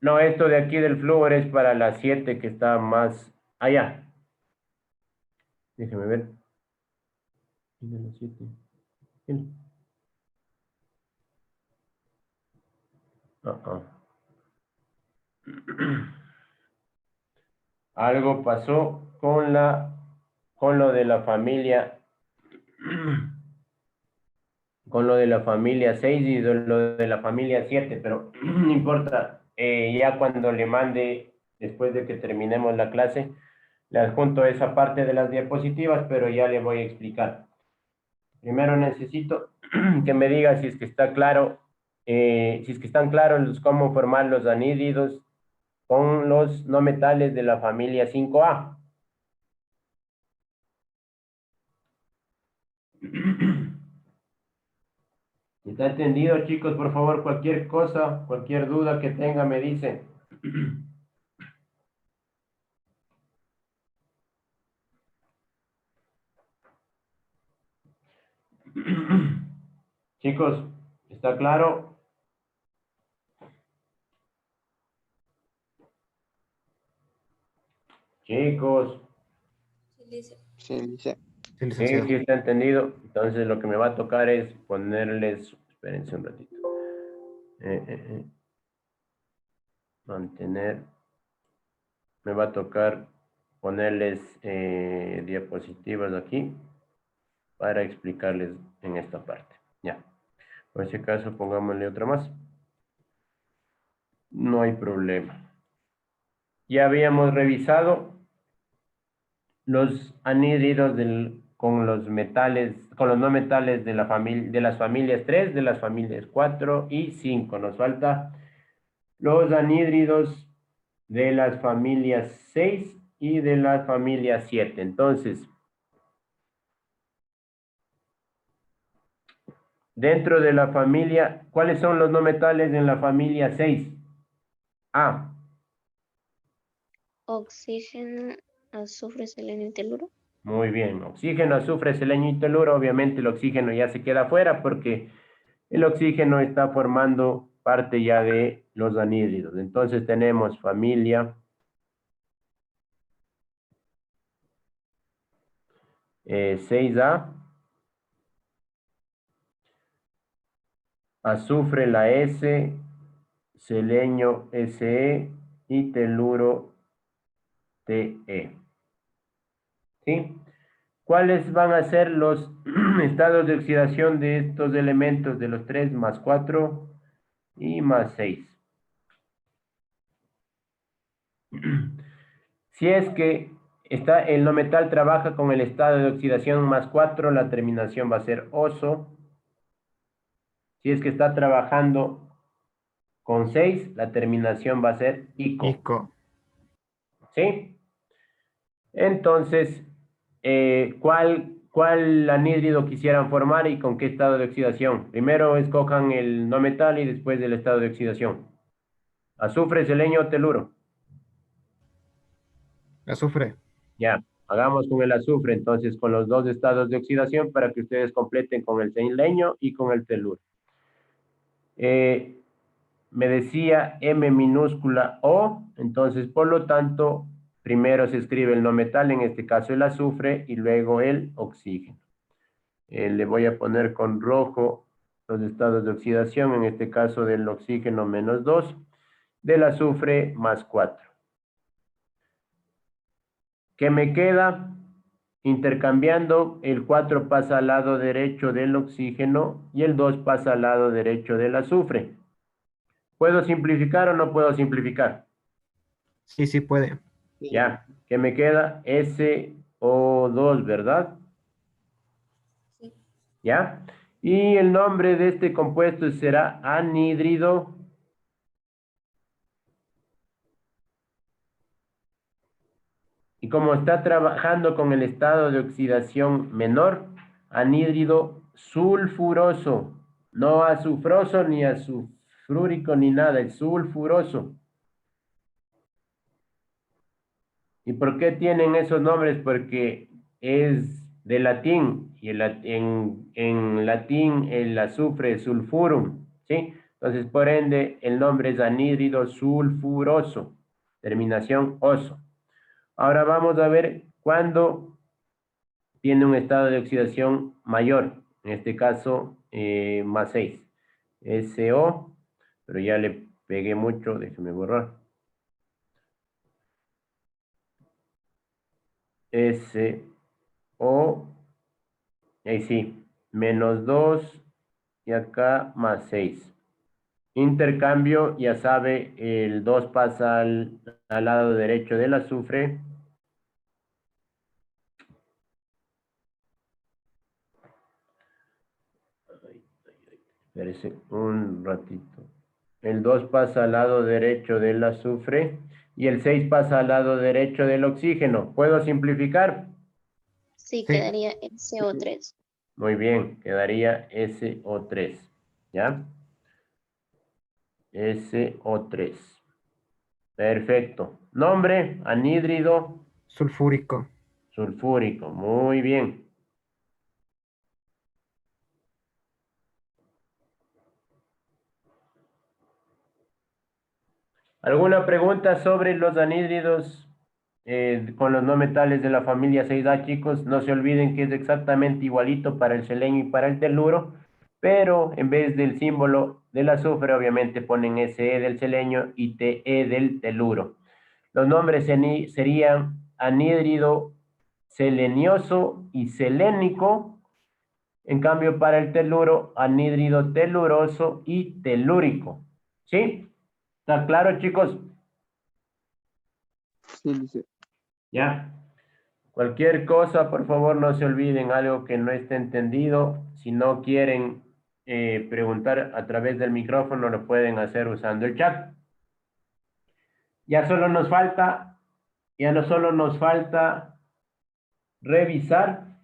No, esto de aquí del flúor es para las 7 que está más allá. Déjeme ver. De las 7. Algo pasó con lo de la familia con lo de la familia 6 y lo de la familia 7, pero no importa, ya cuando le mande, después de que terminemos la clase, le adjunto esa parte de las diapositivas, pero ya le voy a explicar. Primero necesito que me diga si es que está claro, si es que están claros cómo formar los anhídridos con los no metales de la familia 5A. ¿Está entendido, chicos? Por favor, cualquier cosa, cualquier duda que tenga, me dicen. Chicos, ¿está claro? Chicos, Sí, sí, licenciado. sí está entendido. Entonces lo que me va a tocar es ponerles, espérense un ratito. Mantener, me va a tocar ponerles diapositivas aquí para explicarles en esta parte. Ya, por si acaso pongámosle otra más. No hay problema. Ya habíamos revisado los anhídridos con los metales, con los no metales de las familias 3, de las familias 4 y 5. Nos falta los anhídridos de las familias 6 y de la familia 7. Entonces, dentro de la familia, ¿cuáles son los no metales en la familia 6? A. Oxígeno, azufre, selenio y teluro. Muy bien. Oxígeno, azufre, selenio y teluro. Obviamente el oxígeno ya se queda fuera porque el oxígeno está formando parte ya de los anhídridos. Entonces tenemos familia 6A, azufre la S, selenio Se y teluro Te. ¿Sí? ¿Cuáles van a ser los estados de oxidación de estos elementos de los 3 más 4 y más 6? Si es que el no metal trabaja con el estado de oxidación más 4, la terminación va a ser oso. Si es que está trabajando con 6, la terminación va a ser ico. Ico. ¿Sí? Entonces, ¿cuál anhídrido quisieran formar y con qué estado de oxidación? Primero escojan el no metal y después el estado de oxidación. Azufre, selenio, teluro. Azufre. Ya, hagamos con el azufre, entonces, con los dos estados de oxidación para que ustedes completen con el selenio y con el teluro. Me decía M minúscula O, entonces, por lo tanto, primero se escribe el no metal, en este caso el azufre, y luego el oxígeno. Le voy a poner con rojo los estados de oxidación, en este caso del oxígeno menos 2, del azufre más 4. ¿Qué me queda? Intercambiando, el 4 pasa al lado derecho del oxígeno y el 2 pasa al lado derecho del azufre. ¿Puedo simplificar o no puedo simplificar? Sí, sí puede. Ya, ¿qué me queda? SO2, ¿verdad? Sí. ¿Ya? Y el nombre de este compuesto será anhídrido y como está trabajando con el estado de oxidación menor, anhídrido sulfuroso, no azufroso ni azufrúrico ni nada, es sulfuroso. ¿Y por qué tienen esos nombres? Porque es de latín y en latín el azufre es sulfurum, ¿sí? Entonces, por ende, el nombre es anhídrido sulfuroso, terminación oso. Ahora vamos a ver cuándo tiene un estado de oxidación mayor, en este caso más 6. SO, pero ya le pegué mucho, déjeme borrar. SO, ahí sí, menos 2 y acá más 6. Intercambio, ya sabe, el 2 pasa al lado derecho del azufre. Espérese un ratito. El 2 pasa al lado derecho del azufre y el 6 pasa al lado derecho del oxígeno. ¿Puedo simplificar? Sí, Sí. quedaría en CO3. Muy bien, quedaría SO3. ¿Ya? SO3. Perfecto. Nombre, anhídrido Sulfúrico. sulfúrico. Muy bien. ¿Alguna pregunta sobre los anhídridos con los no metales de la familia 6A, chicos? No se olviden que es exactamente igualito para el selenio y para el teluro, pero en vez del símbolo del azufre, obviamente ponen Se del selenio y Te del teluro. Los nombres serían anhídrido selenioso y selénico. En cambio, para el teluro, anhídrido teluroso y telúrico. ¿Sí? ¿Está claro, chicos? Sí, dice. Ya. Cualquier cosa, por favor, no se olviden algo que no esté entendido. Si no quieren preguntar a través del micrófono, lo pueden hacer usando el chat. Ya solo nos falta ya no solo nos falta revisar,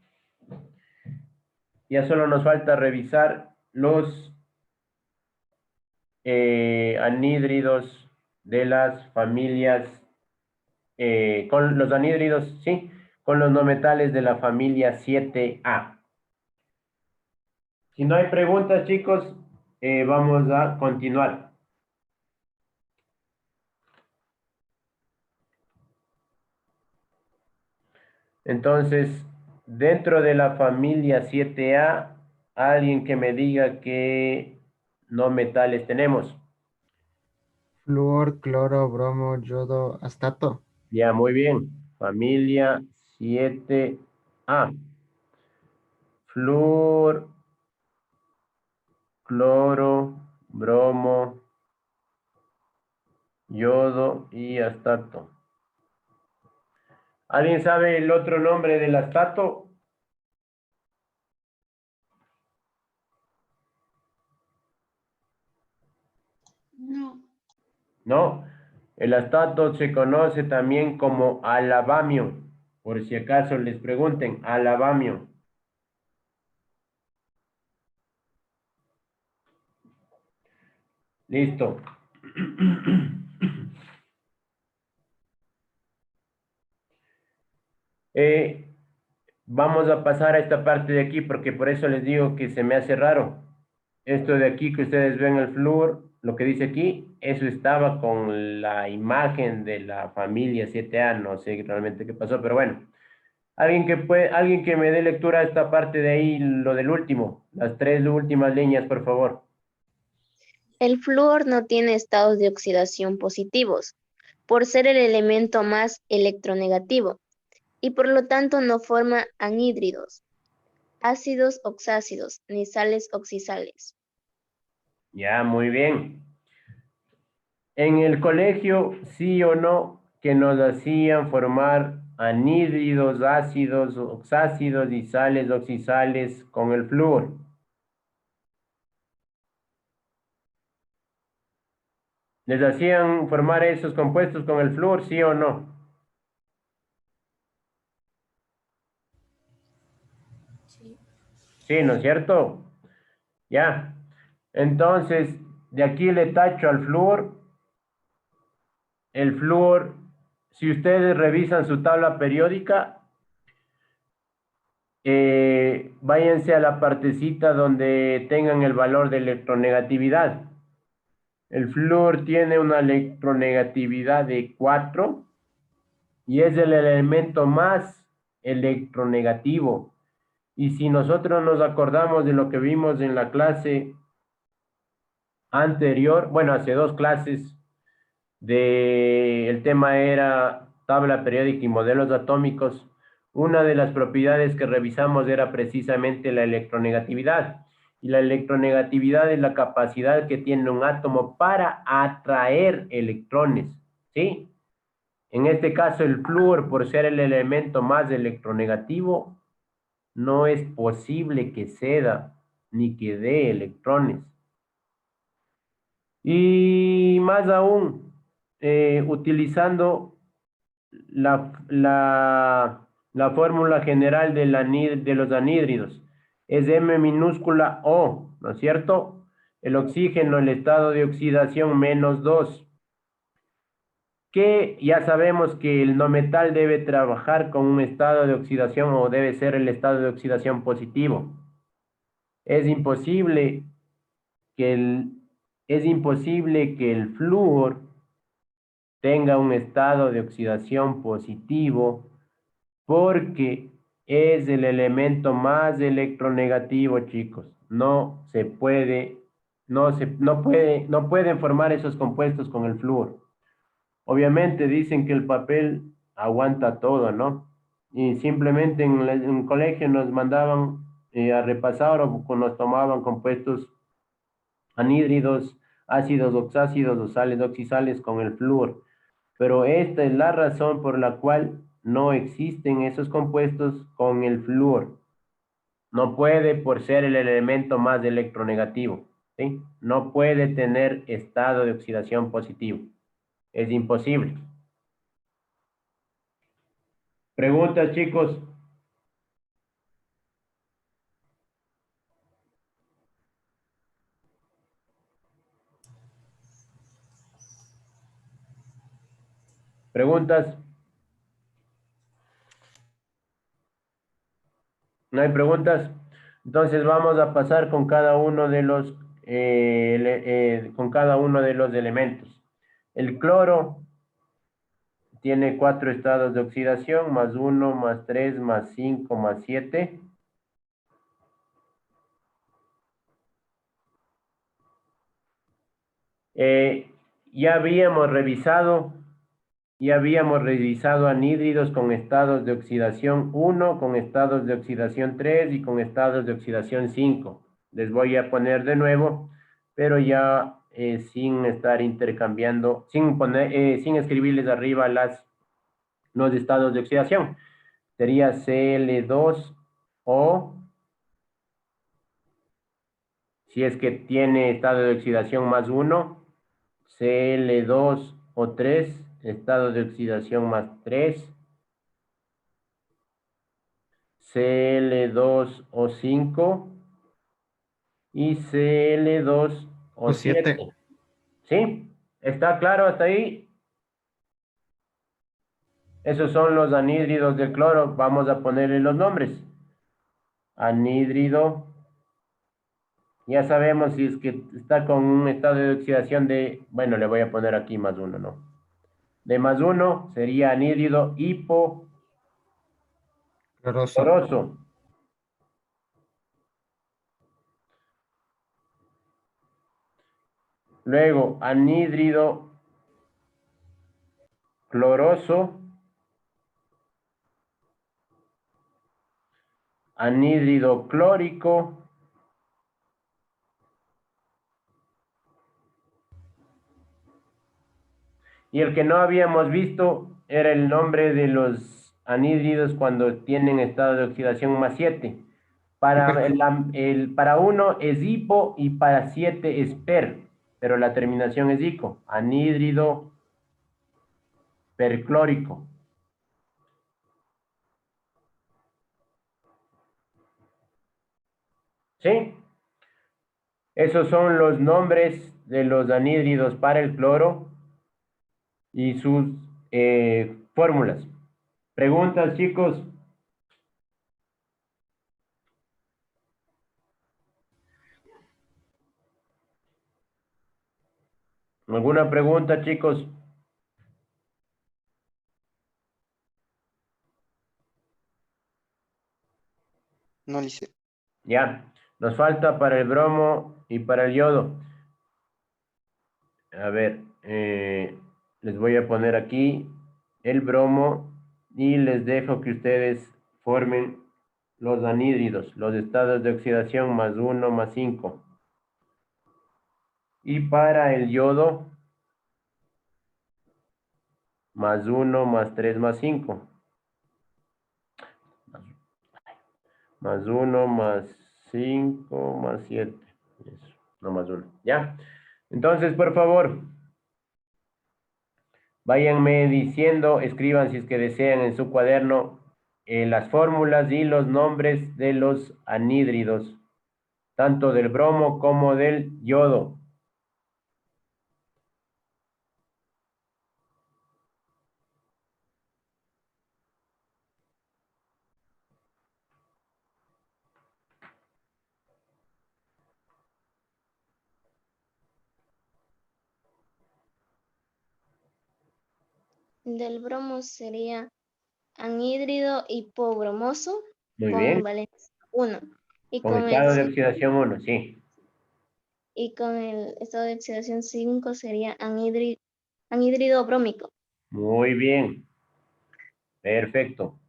los anhídridos de las familias, con los anhídridos, sí, con los no metales de la familia 7A. Si no hay preguntas, chicos, vamos a continuar. Entonces, dentro de la familia 7A, alguien que me diga qué no metales tenemos. Flúor, cloro, bromo, yodo, astato. Ya, muy bien. Familia 7A. Flúor, cloro, bromo, yodo y astato. ¿Alguien sabe el otro nombre del astato? No. No. El astato se conoce también como alabamio. Por si acaso les pregunten, alabamio. Listo. Vamos a pasar a esta parte de aquí porque por eso les digo que se me hace raro. Esto de aquí que ustedes ven el flúor, lo que dice aquí, eso estaba con la imagen de la familia 7A, no sé realmente qué pasó, pero bueno. Alguien que me dé lectura a esta parte de ahí, lo del último, las tres últimas líneas, por favor. El flúor no tiene estados de oxidación positivos, por ser el elemento más electronegativo, y por lo tanto no forma anhídridos, ácidos oxácidos, ni sales oxisales. Ya, muy bien. En el colegio, sí o no, que nos hacían formar anhídridos, ácidos, oxácidos y sales oxisales con el flúor. ¿Les hacían formar esos compuestos con el flúor, sí o no? Sí. Sí, ¿no es cierto? Ya. Entonces, de aquí le tacho al flúor. El flúor, si ustedes revisan su tabla periódica, váyanse a la partecita donde tengan el valor de electronegatividad. El flúor tiene una electronegatividad de 4 y es el elemento más electronegativo. Y si nosotros nos acordamos de lo que vimos en la clase anterior, bueno, hace 2 clases, el tema era tabla periódica y modelos atómicos, una de las propiedades que revisamos era precisamente la electronegatividad. Y la electronegatividad es la capacidad que tiene un átomo para atraer electrones, ¿sí? En este caso, el flúor, por ser el elemento más electronegativo, no es posible que ceda ni que dé electrones. Y más aún, utilizando la fórmula general de los anhídridos, es M minúscula O, ¿no es cierto? El oxígeno, el estado de oxidación -2, que ya sabemos que el no metal debe trabajar con un estado de oxidación o debe ser el estado de oxidación positivo. Es imposible que el flúor tenga un estado de oxidación positivo porque es el elemento más electronegativo, chicos. No pueden formar esos compuestos con el flúor. Obviamente dicen que el papel aguanta todo, ¿no? Y simplemente en el colegio nos mandaban a repasar o nos tomaban compuestos anhídridos, ácidos oxácidos o sales oxisales con el flúor. Pero esta es la razón por la cual no existen esos compuestos con el flúor. No puede por ser el elemento más electronegativo, ¿sí? No puede tener estado de oxidación positivo. Es imposible. Preguntas, chicos. ¿Preguntas? ¿No hay preguntas? Entonces vamos a pasar con cada uno de los con cada uno de los elementos. El cloro tiene 4 estados de oxidación, más 1, más 3, más 5, más 7. Ya habíamos revisado anhídridos con estados de oxidación 1, con estados de oxidación 3 y con estados de oxidación 5. Les voy a poner de nuevo, pero ya sin estar intercambiando, sin escribirles arriba los estados de oxidación. Sería Cl2O, si es que tiene estado de oxidación más 1, Cl2O3, estado de oxidación más 3, Cl2O5 y O 7. Cl2O7. ¿Sí? ¿Está claro hasta ahí? Esos son los anhídridos del cloro. Vamos a ponerle los nombres. Anhídrido. Ya sabemos si es que está con un estado de oxidación de, bueno, le voy a poner aquí más 1, ¿no? De más 1 sería anhídrido Cloroso. hipocloroso. Luego, anhídrido cloroso, anhídrido clórico, y el que no habíamos visto era el nombre de los anhídridos cuando tienen estado de oxidación más 7. Para, para uno es hipo y para 7 es per, pero la terminación es ico, anhídrido perclórico. ¿Sí? Esos son los nombres de los anhídridos para el cloro y sus fórmulas. ¿Preguntas, chicos? ¿Alguna pregunta, chicos? No, lice. Ya, nos falta para el bromo y para el yodo. A ver, les voy a poner aquí el bromo y les dejo que ustedes formen los anhídridos, los estados de oxidación más 1, más 5. Y para el yodo, más 1, más 3, más 5. Más 1, más 5, más 7. Eso, no más 1. ¿Ya? Entonces, por favor, váyanme diciendo, escriban si es que desean en su cuaderno las fórmulas y los nombres de los anhídridos, tanto del bromo como del yodo. Del bromo sería anhídrido hipobromoso Muy con bien. valencia 1. Y Con con el estado de oxidación 1, sí. Y con el estado de oxidación 5 sería anhídrido brómico. Muy bien. Perfecto.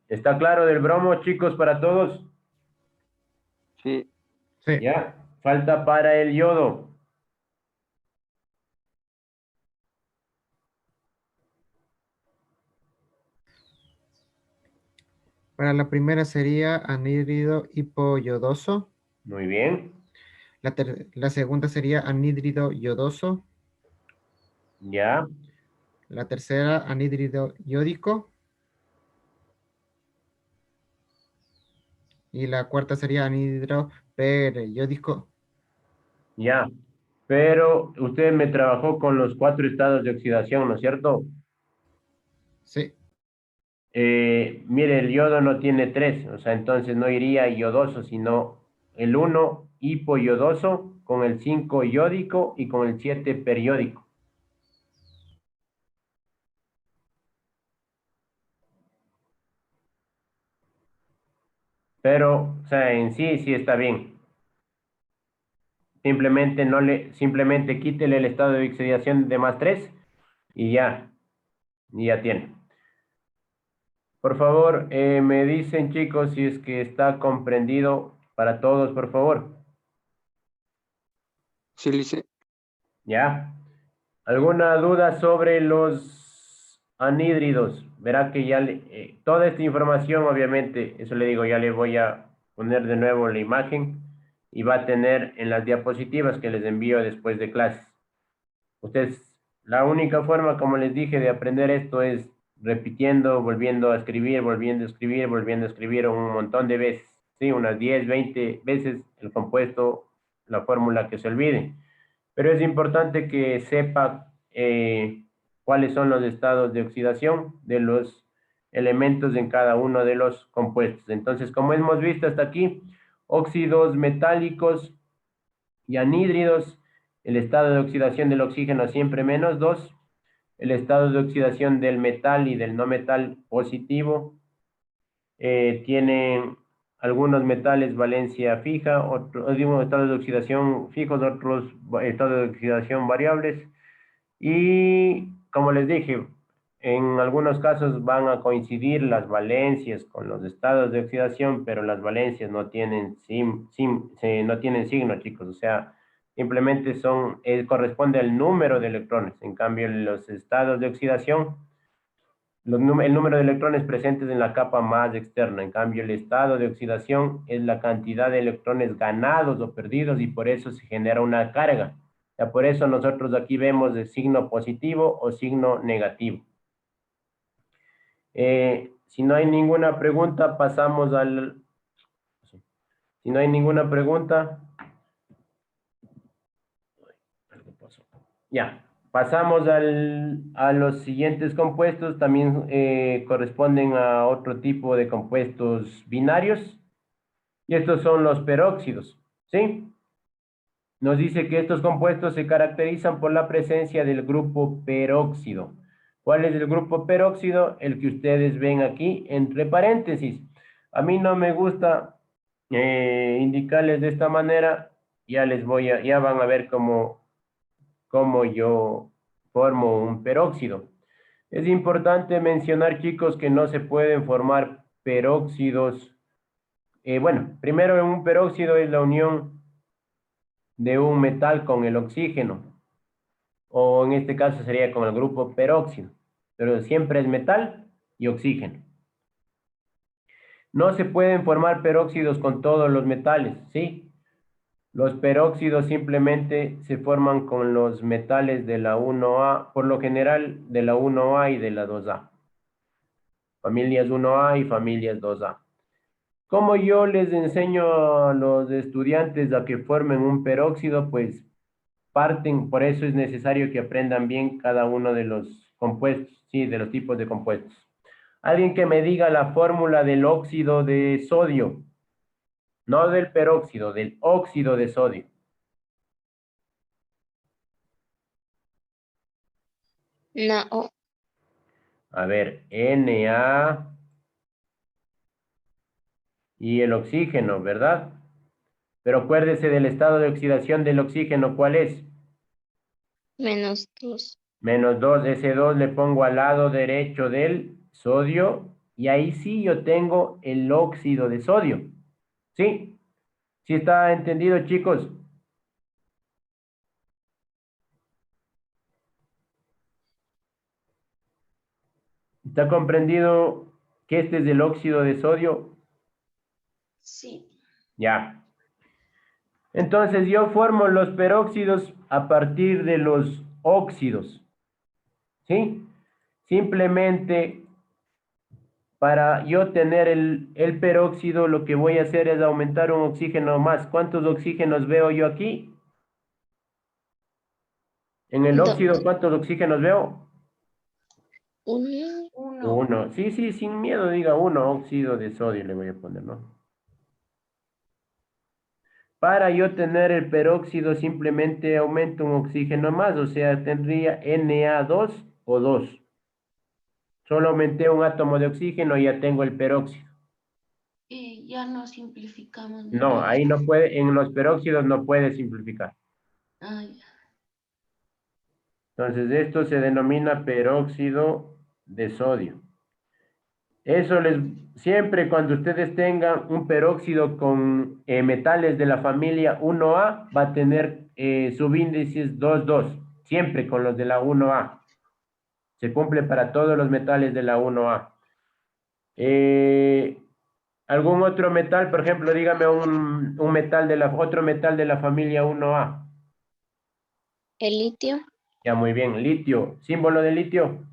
¿Está claro del bromo, chicos, para todos? Sí. Sí. Ya. Falta para el yodo. Para la primera sería anhídrido hipoyodoso. Muy bien. La segunda sería anhídrido yodoso. Ya. La tercera, anhídrido yódico. Y la cuarta sería anhidro periódico. Ya. Pero usted me trabajó con los 4 estados de oxidación, ¿no es cierto? Sí, Mire, el yodo no tiene 3, o sea, entonces no iría iodoso, sino el 1 hipoyodoso con el 5 iódico y con el 7 periódico. Pero, o sea, en sí, sí está bien. Simplemente quítele el estado de oxidación de +3 y ya tiene. Por favor, me dicen chicos si es que está comprendido para todos, por favor. Sí, lice. ¿Ya? ¿Alguna duda sobre los anhídridos? Verá que toda esta información, obviamente, eso le digo, ya le voy a poner de nuevo la imagen y va a tener en las diapositivas que les envío después de clases. Ustedes, la única forma, como les dije, de aprender esto es repitiendo, volviendo a escribir, volviendo a escribir, volviendo a escribir un montón de veces, ¿sí? Unas 10, 20 veces el compuesto, la fórmula que se olvide. Pero es importante que sepa cuáles son los estados de oxidación de los elementos en cada uno de los compuestos. Entonces, como hemos visto hasta aquí, óxidos metálicos y anhídridos, el estado de oxidación del oxígeno siempre -2, el estado de oxidación del metal y del no metal positivo, tienen algunos metales valencia fija, otros, digo, estados de oxidación fijos, otros estados de oxidación variables. Y como les dije, en algunos casos van a coincidir las valencias con los estados de oxidación, pero las valencias no tienen, no tienen signo, chicos. O sea, simplemente corresponde al número de electrones. En cambio, los estados de oxidación el número de electrones presentes en la capa más externa. En cambio, el estado de oxidación es la cantidad de electrones ganados o perdidos y por eso se genera una carga. O sea, por eso nosotros aquí vemos el signo positivo o signo negativo. Si no hay ninguna pregunta, pasamos al... Si no hay ninguna pregunta... Algo pasó. Ya. Pasamos a los siguientes compuestos, también corresponden a otro tipo de compuestos binarios, y estos son los peróxidos, ¿sí? Nos dice que estos compuestos se caracterizan por la presencia del grupo peróxido. ¿Cuál es el grupo peróxido? El que ustedes ven aquí entre paréntesis. A mí no me gusta indicarles de esta manera, ya van a ver cómo yo formo un peróxido. Es importante mencionar, chicos, que no se pueden formar peróxidos. Bueno, primero un peróxido es la unión de un metal con el oxígeno, o en este caso sería con el grupo peróxido, pero siempre es metal y oxígeno. No se pueden formar peróxidos con todos los metales, ¿sí? Los peróxidos simplemente se forman con los metales de la 1A, por lo general de la 1A y de la 2A. Familias 1A y familias 2A. Como yo les enseño a los estudiantes a que formen un peróxido, pues por eso es necesario que aprendan bien cada uno de los compuestos, sí, de los tipos de compuestos. Alguien que me diga la fórmula del óxido de sodio, no del peróxido, del óxido de sodio. No, A ver, Na y el oxígeno, ¿verdad? Pero acuérdese del estado de oxidación del oxígeno, ¿cuál es? -2. -2, ese 2 le pongo al lado derecho del sodio y ahí sí yo tengo el óxido de sodio. ¿Sí? ¿Sí está entendido, chicos? ¿Está comprendido que este es el óxido de sodio? Sí. Ya. Entonces yo formo los peróxidos a partir de los óxidos. ¿Sí? Simplemente Para yo tener el peróxido, lo que voy a hacer es aumentar un oxígeno más. ¿Cuántos oxígenos veo yo aquí? En el Dos. óxido, ¿cuántos oxígenos veo? Uno. Uno. Uno. Sí, sí, sin miedo, diga uno. Óxido de sodio le voy a poner, ¿no? Para yo tener el peróxido, simplemente aumento un oxígeno más, o sea, tendría Na2O2. Solo aumenté un átomo de oxígeno y ya tengo el peróxido. Ya no simplificamos, no No, le. ahí no puede, en los peróxidos no puede simplificar. Ah, ya. Entonces, esto se denomina peróxido de sodio. Siempre cuando ustedes tengan un peróxido con metales de la familia 1A, va a tener subíndices 2,2. Siempre con los de la 1A. Se cumple para todos los metales de la 1A. ¿Algún otro metal? Por ejemplo, dígame un metal otro metal de la familia 1A. El litio. Ya, muy bien. Litio. Símbolo de litio.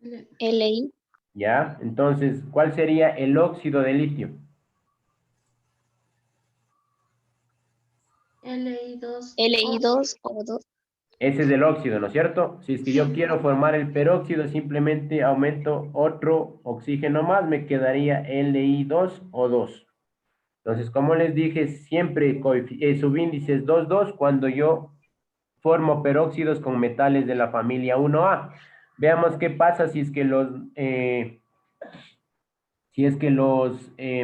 Li. Ya. Entonces, ¿cuál sería el óxido de litio? Li2. Li2O2. Ese es el óxido, ¿no es cierto? Si es que yo Sí. quiero formar el peróxido, simplemente aumento otro oxígeno más, me quedaría Li2O2. Entonces, como les dije, siempre subíndice es 2,2 cuando yo formo peróxidos con metales de la familia 1A. Veamos qué pasa si es que los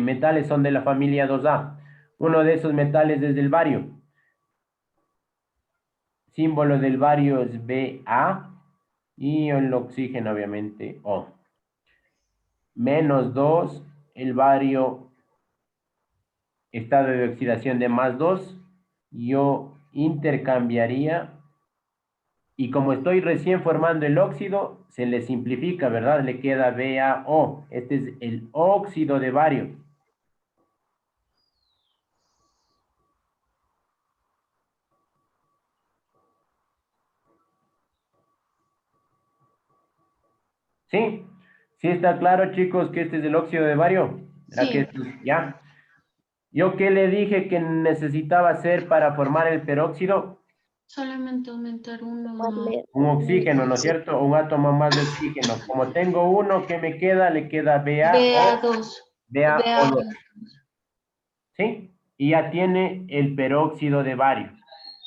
metales son de la familia 2A. Uno de esos metales es el bario. Símbolo del bario es Ba y el oxígeno obviamente O. -2, el bario, estado de oxidación de +2. Yo intercambiaría y como estoy recién formando el óxido, se le simplifica, ¿verdad? Le queda BaO. Este es el óxido de bario. ¿Sí? ¿Sí está claro, chicos, que este es el óxido de bario? ¿Verdad que Sí. ya? ¿Yo qué le dije que necesitaba hacer para formar el peróxido? Solamente aumentar uno. Darle Un un oxígeno, ¿no es oxígeno. cierto? Un átomo más de oxígeno. Como tengo uno, ¿qué me queda? Le queda Ba2. BaO2. Ba2. ¿Sí? Y ya tiene el peróxido de bario.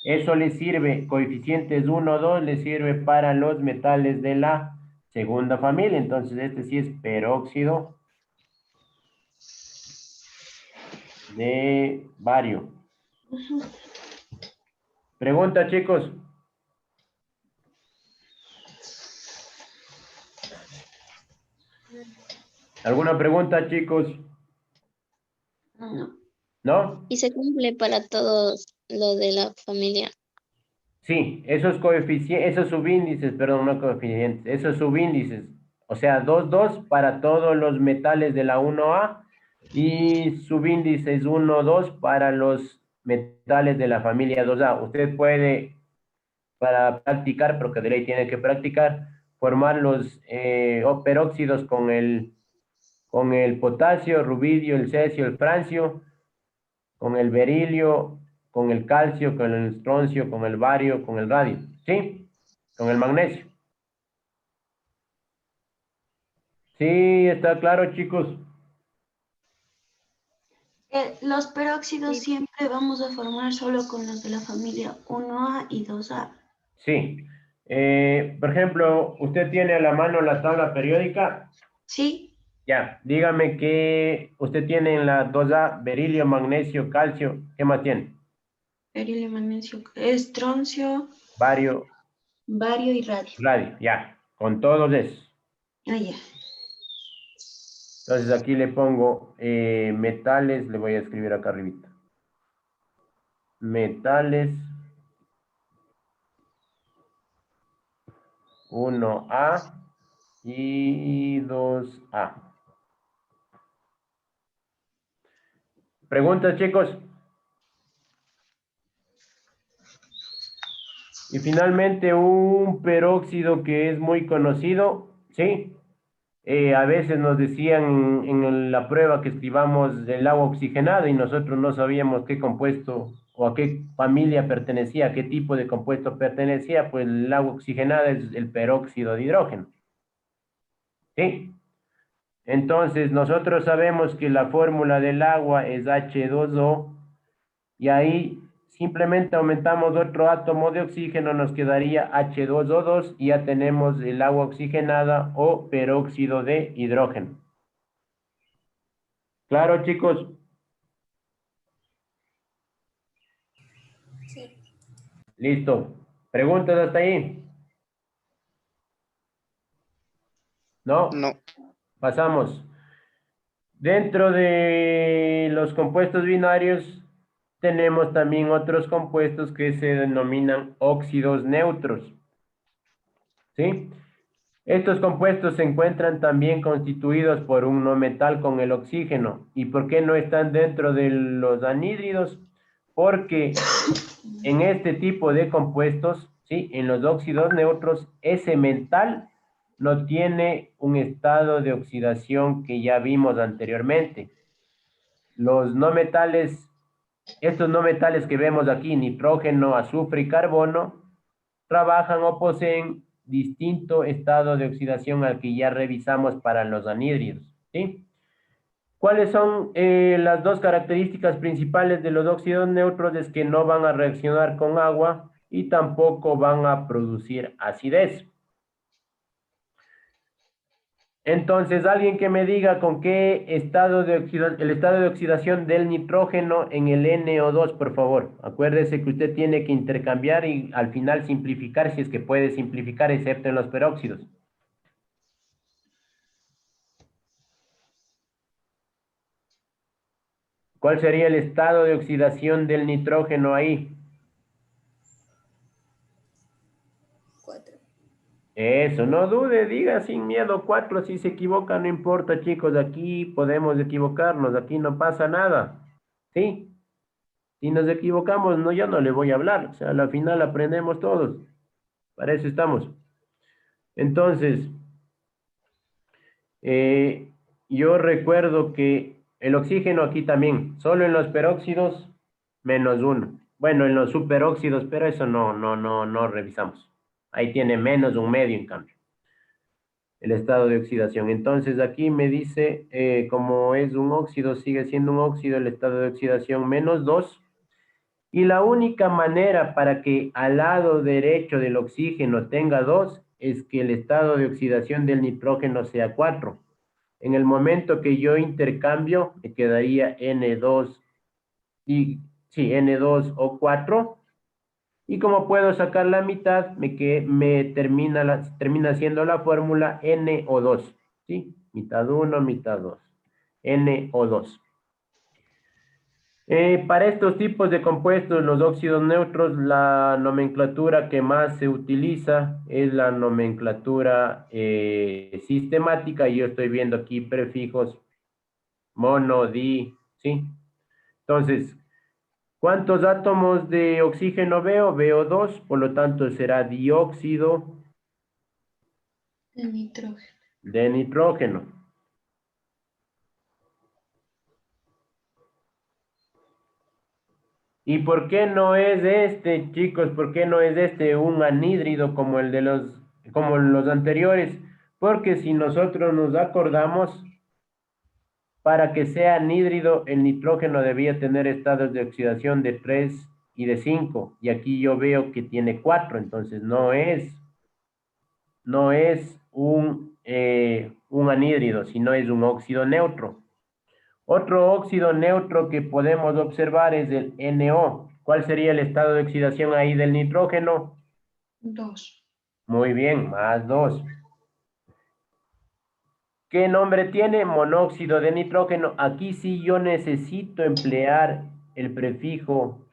Eso le sirve, coeficientes 1, 2, le sirve para los metales de la segunda familia. Entonces, este sí es peróxido de bario. Pregunta, chicos. ¿Alguna pregunta, chicos? No. ¿No? Y se cumple para todos los de la familia. Sí, esos coeficientes, esos subíndices, perdón, no coeficientes, esos subíndices, o sea, 2,2 para todos los metales de la 1A y subíndices 1,2 para los metales de la familia 2A. Usted puede, para practicar, porque de ley tiene que practicar, formar los peróxidos con el potasio, rubidio, el cesio, el francio, con el berilio, con el calcio, con el estroncio, con el bario, con el radio, ¿sí? Con el magnesio. Sí, está claro, chicos. Los peróxidos Sí. siempre vamos a formar solo con los de la familia 1A y 2A. Sí. Por ejemplo, ¿usted tiene a la mano la tabla periódica? Sí. Ya, dígame que usted tiene en la 2A berilio, magnesio, calcio, ¿qué más tiene? Berilio, magnesio, estroncio, Bario, bario y radio. radio, ya, con todos esos. Ah, ya. Entonces aquí le pongo metales, le voy a escribir acá arribita. Metales 1A y 2A. ¿Preguntas, chicos? Y finalmente un peróxido que es muy conocido, ¿sí? A veces nos decían en la prueba que escribamos el agua oxigenada y nosotros no sabíamos qué compuesto o a qué familia pertenecía, a qué tipo de compuesto pertenecía, pues el agua oxigenada es el peróxido de hidrógeno. ¿Sí? Entonces, nosotros sabemos que la fórmula del agua es H2O y ahí simplemente aumentamos otro átomo de oxígeno, nos quedaría H2O2 y ya tenemos el agua oxigenada o peróxido de hidrógeno. ¿Claro, chicos? Sí. Listo. ¿Preguntas hasta ahí? ¿No? No. Pasamos. Dentro de los compuestos binarios tenemos también otros compuestos que se denominan óxidos neutros. ¿Sí? Estos compuestos se encuentran también constituidos por un no metal con el oxígeno. ¿Y por qué no están dentro de los anhídridos? Porque en este tipo de compuestos, ¿sí? En los óxidos neutros, ese metal no tiene un estado de oxidación que ya vimos anteriormente. Los no metales, estos no metales que vemos aquí, nitrógeno, azufre y carbono, trabajan o poseen distinto estado de oxidación al que ya revisamos para los anhídridos, ¿sí? ¿Cuáles son las dos características principales de los óxidos neutros? Es que no van a reaccionar con agua y tampoco van a producir acidez. Entonces, alguien que me diga con qué estado de oxidación, el estado de oxidación del nitrógeno en el NO2, por favor. Acuérdese que usted tiene que intercambiar y al final simplificar si es que puede simplificar, excepto en los peróxidos. ¿Cuál sería el estado de oxidación del nitrógeno ahí? 4. Eso, no dude, diga sin miedo 4, si se equivoca, no importa, chicos, aquí podemos equivocarnos, aquí no pasa nada, ¿sí? Si nos equivocamos, no, yo no le voy a hablar, o sea, al final aprendemos todos, para eso estamos. Entonces, yo recuerdo que el oxígeno aquí también, solo en los peróxidos, -1. Bueno, en los superóxidos, pero eso no revisamos. Ahí tiene -1,5 en cambio. El estado de oxidación. Entonces aquí me dice, como es un óxido, sigue siendo un óxido, el estado de oxidación -2. Y la única manera para que al lado derecho del oxígeno tenga 2 es que el estado de oxidación del nitrógeno sea 4. En el momento que yo intercambio, me quedaría N2 y sí, N2 o 4. Y como puedo sacar la mitad, me termina siendo la fórmula NO2. ¿Sí? Mitad 1, mitad 2. NO2. Para estos tipos de compuestos, los óxidos neutros, la nomenclatura que más se utiliza es la nomenclatura sistemática. Yo estoy viendo aquí prefijos mono, di, ¿sí? Entonces, ¿cuántos átomos de oxígeno veo? Veo 2, por lo tanto será dióxido El nitrógeno. de nitrógeno. ¿Y por qué no es este, chicos? ¿Por qué no es este un anhídrido como el de como los anteriores? Porque si nosotros nos acordamos, para que sea anhídrido, el nitrógeno debía tener estados de oxidación de 3 y de 5. Y aquí yo veo que tiene 4, entonces no es un anhídrido, sino es un óxido neutro. Otro óxido neutro que podemos observar es el NO. ¿Cuál sería el estado de oxidación ahí del nitrógeno? 2. Muy bien, +2. ¿Qué nombre tiene? Monóxido de nitrógeno. Aquí sí yo necesito emplear el prefijo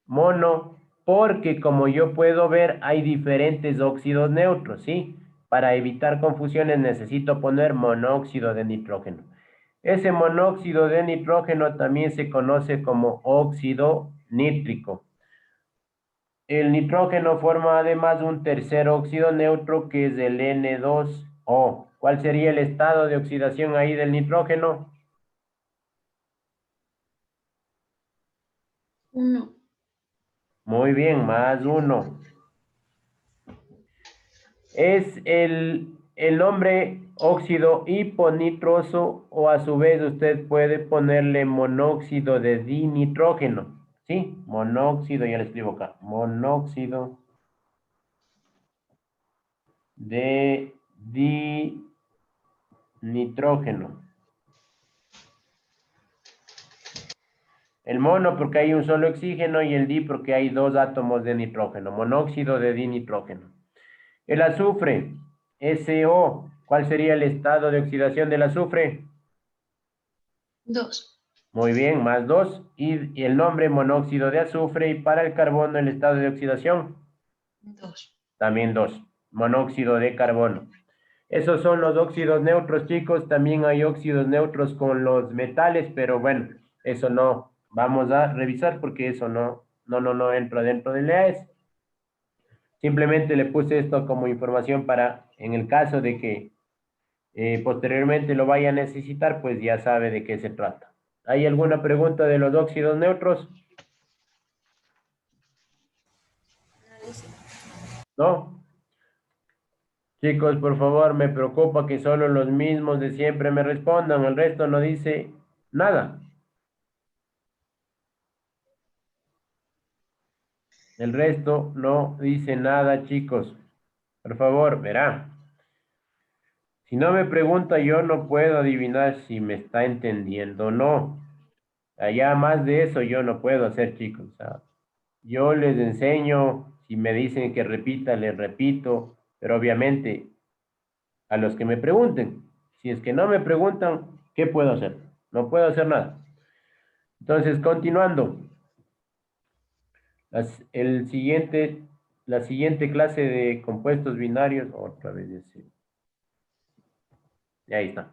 mono, porque como yo puedo ver, hay diferentes óxidos neutros, ¿sí? Para evitar confusiones necesito poner monóxido de nitrógeno. Ese monóxido de nitrógeno también se conoce como óxido nítrico. El nitrógeno forma además un tercer óxido neutro que es el N2O. ¿Cuál sería el estado de oxidación ahí del nitrógeno? 1. Muy bien, más 1. Es el nombre óxido hiponitroso o a su vez usted puede ponerle monóxido de dinitrógeno. ¿Sí? Monóxido, ya le escribo acá. Monóxido de dinitrógeno. El mono porque hay un solo oxígeno y el di porque hay dos átomos de nitrógeno. Monóxido de dinitrógeno. El azufre, SO. ¿Cuál sería el estado de oxidación del azufre? 2. Muy bien, más 2. Y el nombre monóxido de azufre. Y para el carbono, el estado de oxidación. 2. También 2. Monóxido de carbono. Esos son los óxidos neutros, chicos. También hay óxidos neutros con los metales, pero bueno, eso no vamos a revisar porque eso no entra dentro del EAS. Simplemente le puse esto como información para, en el caso de que posteriormente lo vaya a necesitar, pues ya sabe de qué se trata. ¿Hay alguna pregunta de los óxidos neutros? ¿No? Chicos, por favor, me preocupa que solo los mismos de siempre me respondan, el resto no dice nada. El resto no dice nada, chicos. Por favor, verá. Si no me pregunta, yo no puedo adivinar si me está entendiendo o no. Allá más de eso yo no puedo hacer, chicos. O sea, yo les enseño, si me dicen que repita, les repito, pero obviamente a los que me pregunten. Si es que no me preguntan, ¿qué puedo hacer? No puedo hacer nada. Entonces, continuando. La siguiente clase de compuestos binarios, otra vez ese. Ahí está.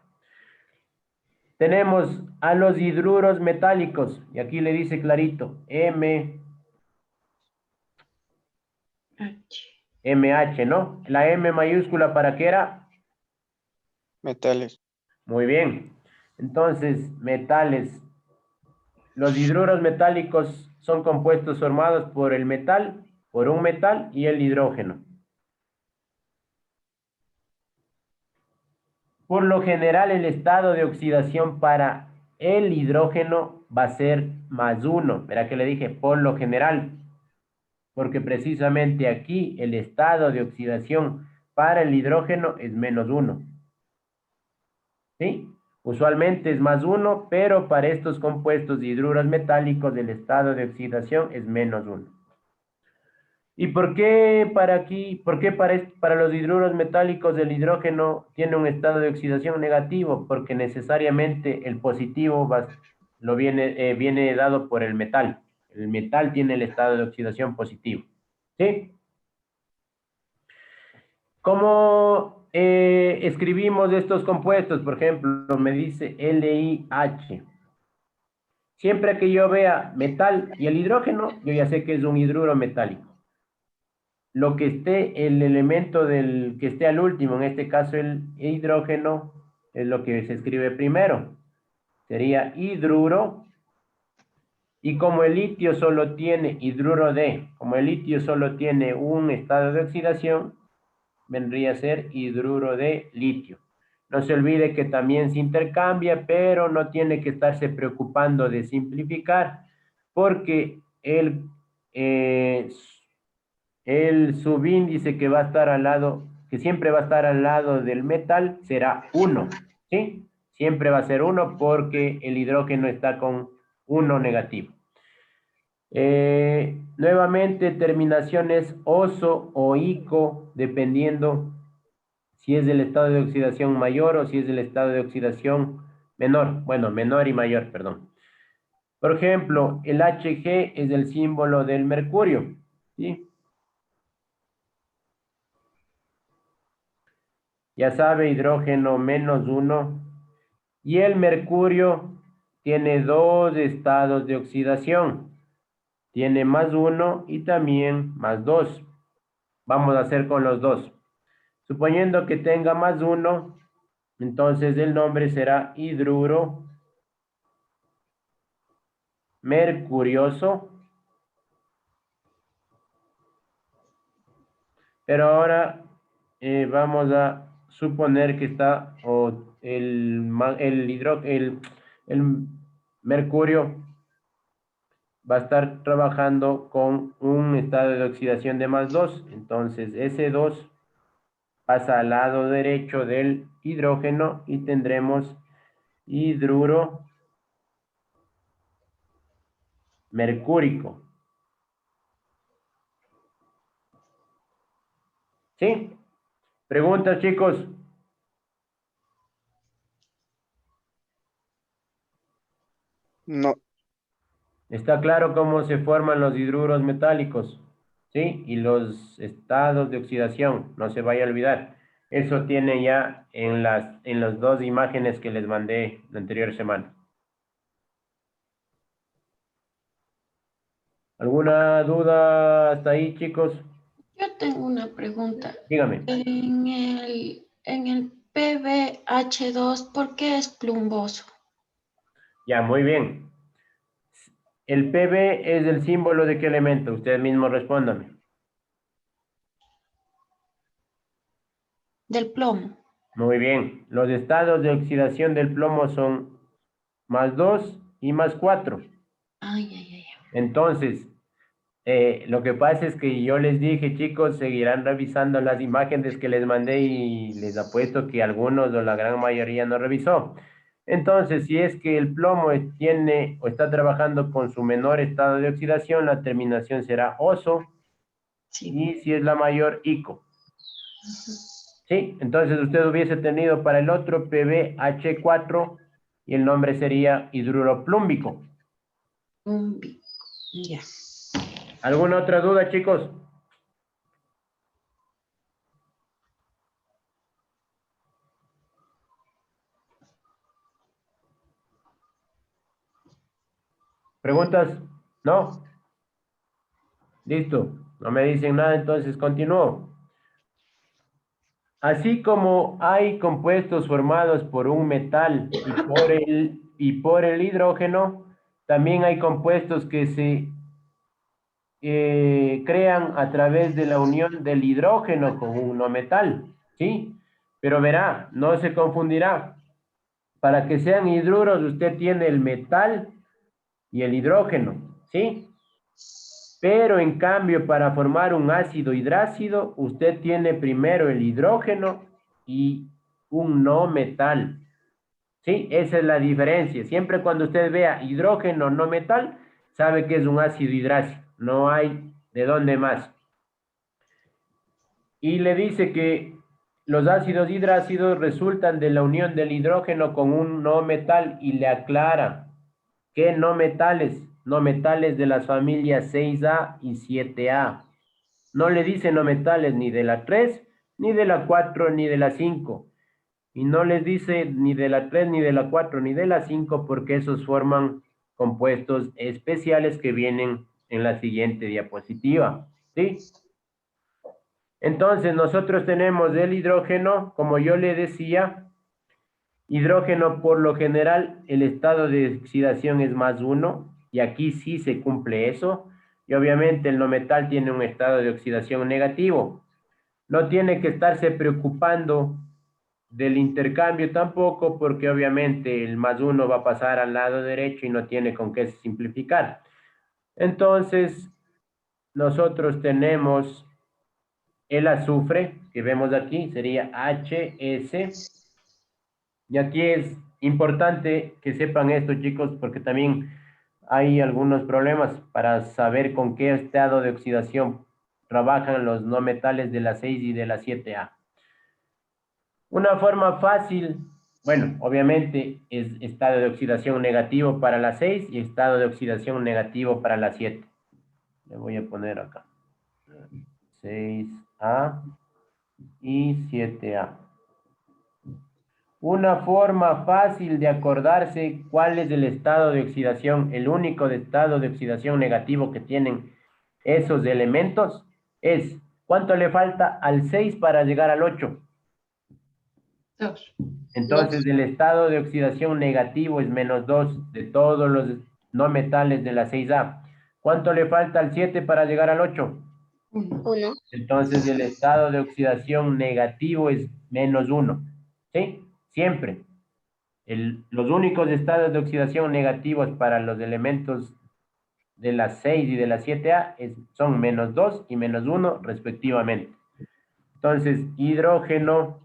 Tenemos a los hidruros metálicos, y aquí le dice clarito, MH, ¿no? La M mayúscula, ¿para qué era? Metales. Muy bien. Entonces, metales. Los hidruros metálicos son compuestos formados por el metal, por un metal y el hidrógeno. Por lo general, el estado de oxidación para el hidrógeno va a ser más 1. Verá que le dije por lo general, porque precisamente aquí el estado de oxidación para el hidrógeno es menos 1. ¿Sí? Usualmente es más 1, pero para estos compuestos de hidruros metálicos el estado de oxidación es menos 1. ¿Y por qué para aquí, por qué para los hidruros metálicos el hidrógeno tiene un estado de oxidación negativo? Porque necesariamente el positivo viene dado por el metal. El metal tiene el estado de oxidación positivo. ¿Sí? ¿Cómo escribimos estos compuestos? Por ejemplo, me dice LiH. Siempre que yo vea metal y el hidrógeno, yo ya sé que es un hidruro metálico. Lo que esté, el elemento del que esté al último, en este caso el hidrógeno, es lo que se escribe primero. Sería hidruro. Y como el litio solo tiene hidruro de, como el litio solo tiene un estado de oxidación, vendría a ser hidruro de litio. No se olvide que también se intercambia, pero no tiene que estarse preocupando de simplificar, porque el subíndice que va a estar al lado, que siempre va a estar al lado del metal, será 1, ¿sí? Siempre va a ser 1 porque el hidrógeno está con 1 negativo. Nuevamente, terminaciones oso o ico, dependiendo si es del estado de oxidación mayor o si es del estado de oxidación menor. Bueno, menor y mayor, perdón. Por ejemplo, el Hg es el símbolo del mercurio, ¿sí? Ya sabe, hidrógeno menos 1. Y el mercurio tiene 2 estados de oxidación. tiene más 1 y también más 2. Vamos a hacer con los dos. Suponiendo que tenga más 1, entonces el nombre será hidruro mercurioso. Pero ahora vamos a suponer que está el mercurio va a estar trabajando con un estado de oxidación de más 2. Entonces ese 2 pasa al lado derecho del hidrógeno y tendremos hidruro mercúrico. ¿Sí? ¿Preguntas, chicos? No. Está claro cómo se forman los hidruros metálicos, ¿sí? Y los estados de oxidación, no se vaya a olvidar. Eso tiene ya en las dos imágenes que les mandé la anterior semana. ¿Alguna duda hasta ahí, chicos? Yo tengo una pregunta. Dígame. En el PbH2, ¿por qué es plumboso? Ya, muy bien. ¿El Pb es el símbolo de qué elemento? Ustedes mismos respóndame. Del plomo. Muy bien. Los estados de oxidación del plomo son más 2 y más 4. Ay, ay, ay. Entonces, lo que pasa es que yo les dije, chicos, seguirán revisando las imágenes que les mandé y les apuesto que algunos o la gran mayoría no revisó. Entonces, si es que el plomo tiene o está trabajando con su menor estado de oxidación, la terminación será oso, Sí. y si es la mayor, ico. ¿Sí? Entonces usted hubiese tenido para el otro PbH4 y el nombre sería hidruro plúmbico. Ya. ¿Alguna otra duda, chicos? ¿Preguntas? ¿No? Listo. No me dicen nada, entonces continúo. Así como hay compuestos formados por un metal y por el hidrógeno, también hay compuestos que se crean a través de la unión del hidrógeno con un no metal, ¿sí? Pero verá, no se confundirá. Para que sean hidruros, usted tiene el metal y el hidrógeno, ¿sí? Pero en cambio, para formar un ácido hidrácido, usted tiene primero el hidrógeno y un no metal, ¿sí? Esa es la diferencia. Siempre cuando usted vea hidrógeno no metal, sabe que es un ácido hidrácido. No hay de dónde más. Y le dice que los ácidos hidrácidos resultan de la unión del hidrógeno con un no metal y le aclara que no metales de las familias 6A y 7A. No le dice no metales ni de la 3, ni de la 4, ni de la 5. Y no les dice ni de la 3, ni de la 4, ni de la 5 porque esos forman compuestos especiales que vienen en la siguiente diapositiva. ¿Sí? Entonces nosotros tenemos el hidrógeno, como yo le decía, hidrógeno por lo general el estado de oxidación es más 1 y aquí sí se cumple eso. Y obviamente el no metal tiene un estado de oxidación negativo. No tiene que estarse preocupando del intercambio tampoco porque obviamente el más 1 va a pasar al lado derecho y no tiene con qué simplificar. Entonces nosotros tenemos el azufre, que vemos aquí, sería HS. Y aquí es importante que sepan esto, chicos, porque también hay algunos problemas para saber con qué estado de oxidación trabajan los no metales de la 6 y de la 7A. Una forma fácil, bueno, obviamente es estado de oxidación negativo para la 6 y estado de oxidación negativo para la 7. Le voy a poner acá. 6A y 7A. Una forma fácil de acordarse cuál es el estado de oxidación, el único estado de oxidación negativo que tienen esos elementos es ¿cuánto le falta al 6 para llegar al 8? 2. Entonces el estado de oxidación negativo es -2 de todos los no metales de la 6A. ¿Cuánto le falta al 7 para llegar al 8? 1. 1. Entonces el estado de oxidación negativo es -1. ¿Sí? Siempre. Los únicos estados de oxidación negativos para los elementos de la 6 y de la 7A son -2 y -1 respectivamente. Entonces, hidrógeno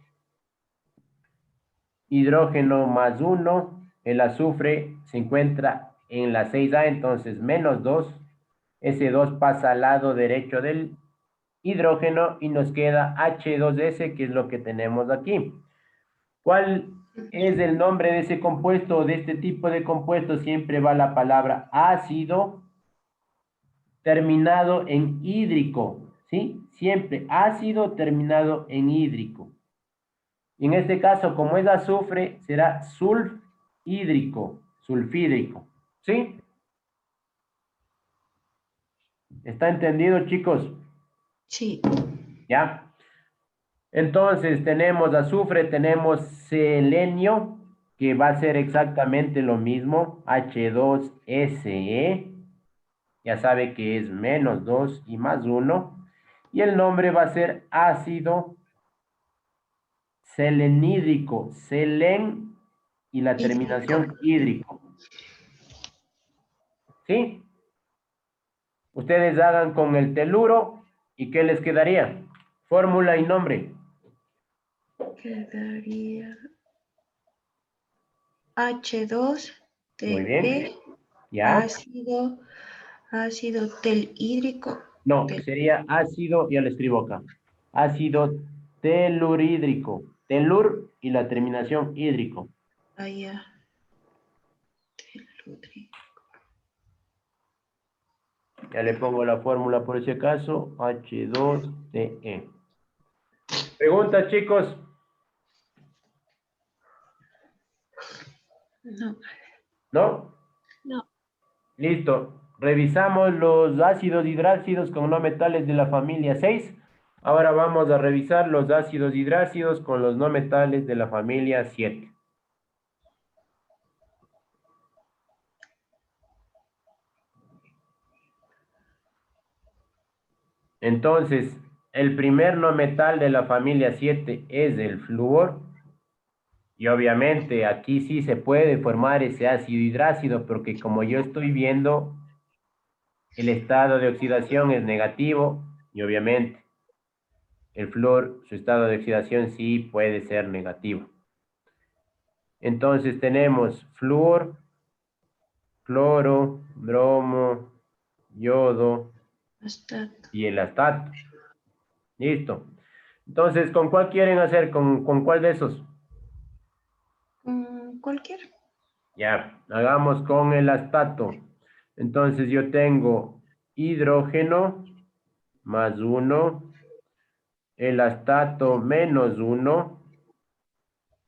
más 1, el azufre se encuentra en la 6A, entonces -2, ese 2 pasa al lado derecho del hidrógeno y nos queda H2S, que es lo que tenemos aquí. ¿Cuál es el nombre de ese compuesto o de este tipo de compuesto? Siempre va la palabra ácido terminado en hídrico, ¿sí? Siempre ácido terminado en hídrico. Y en este caso, como es azufre, será sulfhídrico, sulfídrico, ¿sí? ¿Está entendido, chicos? Sí. ¿Ya? Entonces, tenemos azufre, tenemos selenio, que va a ser exactamente lo mismo, H2SE, ya sabe que es -2 y +1, y el nombre va a ser ácido selenídrico, selen y la terminación hídrico. ¿Sí? Ustedes hagan con el teluro y ¿qué les quedaría? Fórmula y nombre. Quedaría H2 Muy bien. TE ¿Ya? ácido telhídrico. No, sería ácido, ya lo escribo acá. Ácido telurídrico. Telur y la terminación hídrico. Allá. Telúrico. Ya le pongo la fórmula por ese caso. H2TE. Preguntas, chicos. No. ¿No? No. Listo. Revisamos los ácidos hidrácidos con no metales de la familia 6. Ahora vamos a revisar los ácidos hidrácidos con los no metales de la familia 7. Entonces, el primer no metal de la familia 7 es el flúor. Y obviamente aquí sí se puede formar ese ácido hidrácido porque como yo estoy viendo, el estado de oxidación es negativo y obviamente el flúor, su estado de oxidación sí puede ser negativo. Entonces tenemos flúor, cloro, bromo, yodo Hasta y el astato. Listo. Entonces, ¿con cuál quieren hacer? ¿Con cuál de esos? cualquier. Ya, hagamos con el astato. Entonces yo tengo hidrógeno más 1, el astato -1.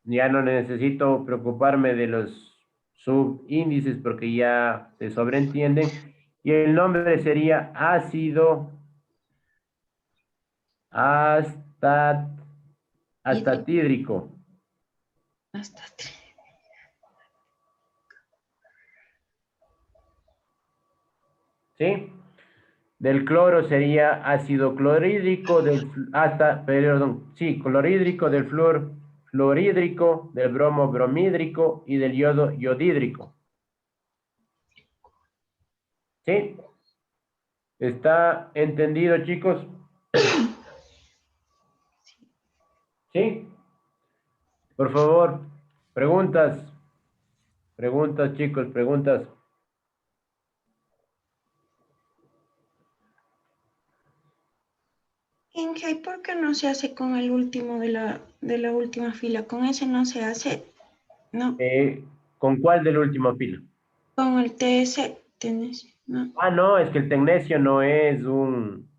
Ya no necesito preocuparme de los subíndices porque ya se sobreentienden. Y el nombre sería ácido astatídrico. Hasta ¿Sí? Del cloro sería ácido clorhídrico, clorhídrico, del flúor fluorhídrico, del bromo bromhídrico y del yodo yodhídrico. ¿Sí? ¿Está entendido, chicos? ¿Sí? Por favor, preguntas. Preguntas, chicos, preguntas. Inge, ¿por qué no se hace con el último de la última fila? Con ese no se hace, no. ¿Con cuál de la última fila? Con el TS, tenés, no. Ah, no, es que el tecnesio no es un...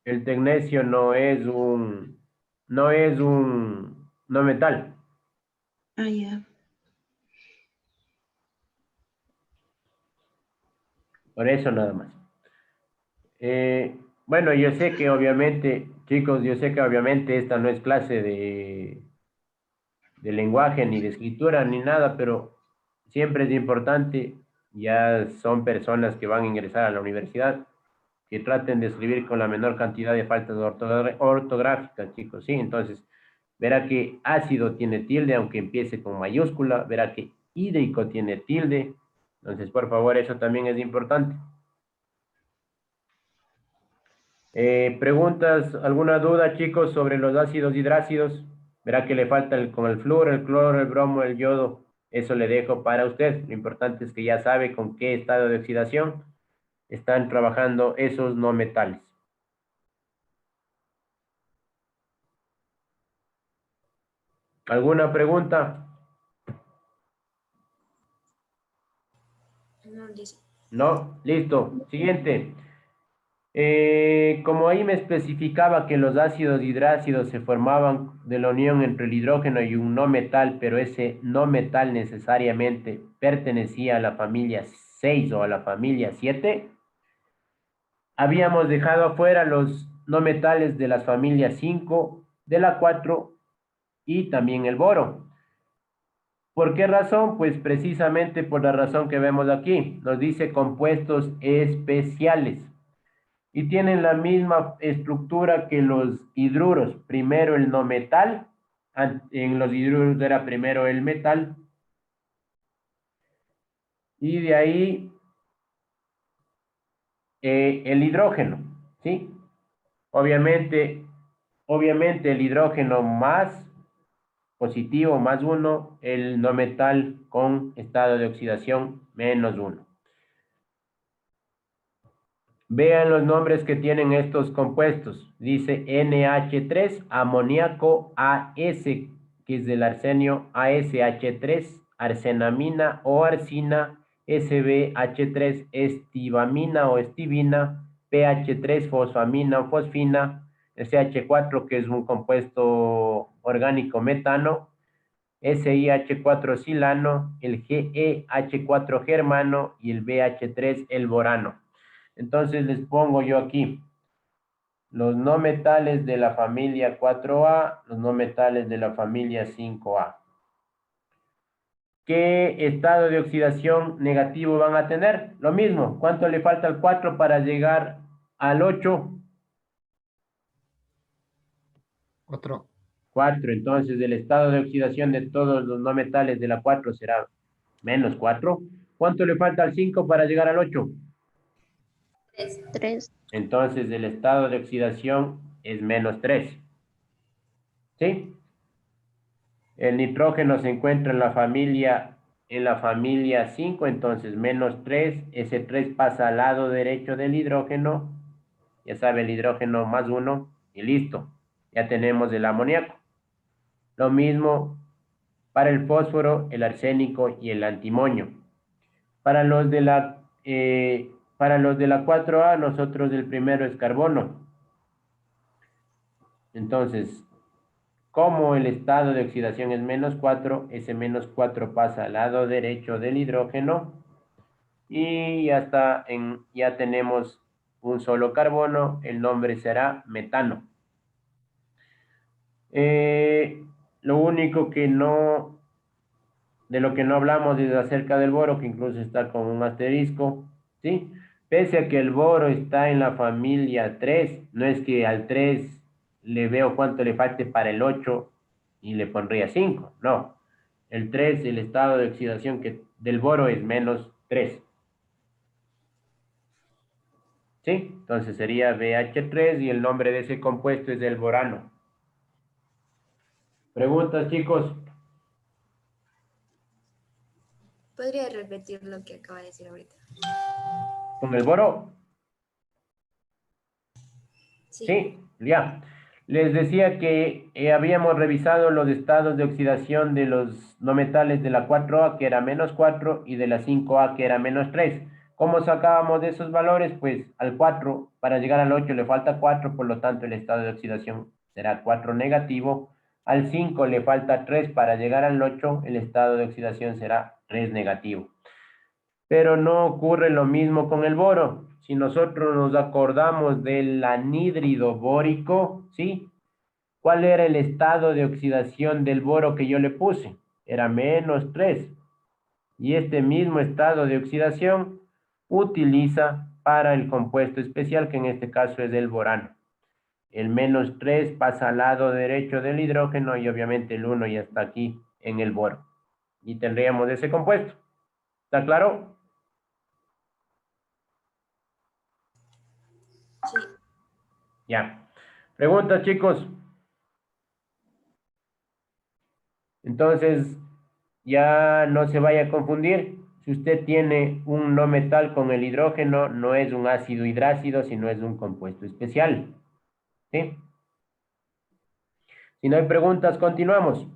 El tecnesio no es un... No es un no metal. Ah, ya. Por eso nada más. Bueno, yo sé que obviamente, chicos, yo sé que obviamente esta no es clase de lenguaje, ni de escritura, ni nada, pero siempre es importante, ya son personas que van a ingresar a la universidad, que traten de escribir con la menor cantidad de faltas ortográficas, chicos, ¿sí? Entonces, verá que ácido tiene tilde, aunque empiece con mayúscula, verá que hídrico tiene tilde, entonces, por favor, eso también es importante. ¿Preguntas, alguna duda, chicos, sobre los ácidos hidrácidos? Verá que le falta con el flúor, el cloro, el bromo, el yodo. Eso le dejo para usted. Lo importante es que ya sabe con qué estado de oxidación están trabajando esos no metales. ¿Alguna pregunta? No dice. No, listo. Siguiente. Como ahí me especificaba que los ácidos hidrácidos se formaban de la unión entre el hidrógeno y un no metal, pero ese no metal necesariamente pertenecía a la familia 6 o a la familia 7, habíamos dejado afuera los no metales de las familias 5, de la 4 y también el boro. ¿Por qué razón? Pues precisamente por la razón que vemos aquí. Nos dice compuestos especiales y tienen la misma estructura que los hidruros. Primero el no metal, en los hidruros era primero el metal, y de ahí el hidrógeno, ¿sí? Obviamente, obviamente el hidrógeno más positivo, más uno, el no metal con estado de oxidación, menos uno. Vean los nombres que tienen estos compuestos. Dice NH3, amoníaco AS, que es del arsenio ASH3, arsenamina o arsina, SbH3, estivamina o estivina, pH3, fosfamina o fosfina, SH4, que es un compuesto orgánico metano, SiH4 silano, el GeH4 germano y el BH3 el borano. Entonces les pongo yo aquí los no metales de la familia 4A, los no metales de la familia 5A. ¿Qué estado de oxidación negativo van a tener? Lo mismo, ¿cuánto le falta al 4 para llegar al 8? Otro. 4, entonces el estado de oxidación de todos los no metales de la 4 será menos 4. ¿Cuánto le falta al 5 para llegar al 8? 3. Entonces el estado de oxidación es menos 3. ¿Sí? El nitrógeno se encuentra en la familia 5, entonces menos 3. Ese 3 pasa al lado derecho del hidrógeno. Ya sabe, el hidrógeno más 1 y listo. Ya tenemos el amoníaco. Lo mismo para el fósforo, el arsénico y el antimonio. Para los de la 4A, nosotros el primero es carbono. Entonces, como el estado de oxidación es menos 4, ese menos 4 pasa al lado derecho del hidrógeno y ya tenemos un solo carbono, el nombre será metano. Lo único que de lo que no hablamos es acerca del boro, que incluso está con un asterisco, ¿sí? Pese a que el boro está en la familia 3, no es que al 3 le veo cuánto le falte para el 8 y le pondría 5, no. El 3, el estado de oxidación del boro es menos 3. ¿Sí? Entonces sería BH3 y el nombre de ese compuesto es el borano. ¿Preguntas, chicos? ¿Podría repetir lo que acaba de decir ahorita? ¿Con el boro? Sí. Sí, ya. Les decía que habíamos revisado los estados de oxidación de los no metales de la 4A, que era menos 4, y de la 5A, que era menos 3. ¿Cómo sacábamos de esos valores? Pues al 4, para llegar al 8 le falta 4, por lo tanto el estado de oxidación será 4 negativo. al 5 le falta 3 para llegar al 8, el estado de oxidación será 3 negativo. Pero no ocurre lo mismo con el boro. Si nosotros nos acordamos del anhídrido bórico, ¿sí? ¿Cuál era el estado de oxidación del boro que yo le puse? Era -3. Y este mismo estado de oxidación utiliza para el compuesto especial, que en este caso es el borano. El -3 pasa al lado derecho del hidrógeno y obviamente el 1 ya está aquí en el boro. Y tendríamos ese compuesto. ¿Está claro? Sí. Ya. Preguntas, chicos. Entonces, ya no se vaya a confundir. Si usted tiene un no metal con el hidrógeno, no es un ácido hidrácido, sino es un compuesto especial. ¿Sí? Si no hay preguntas, continuamos.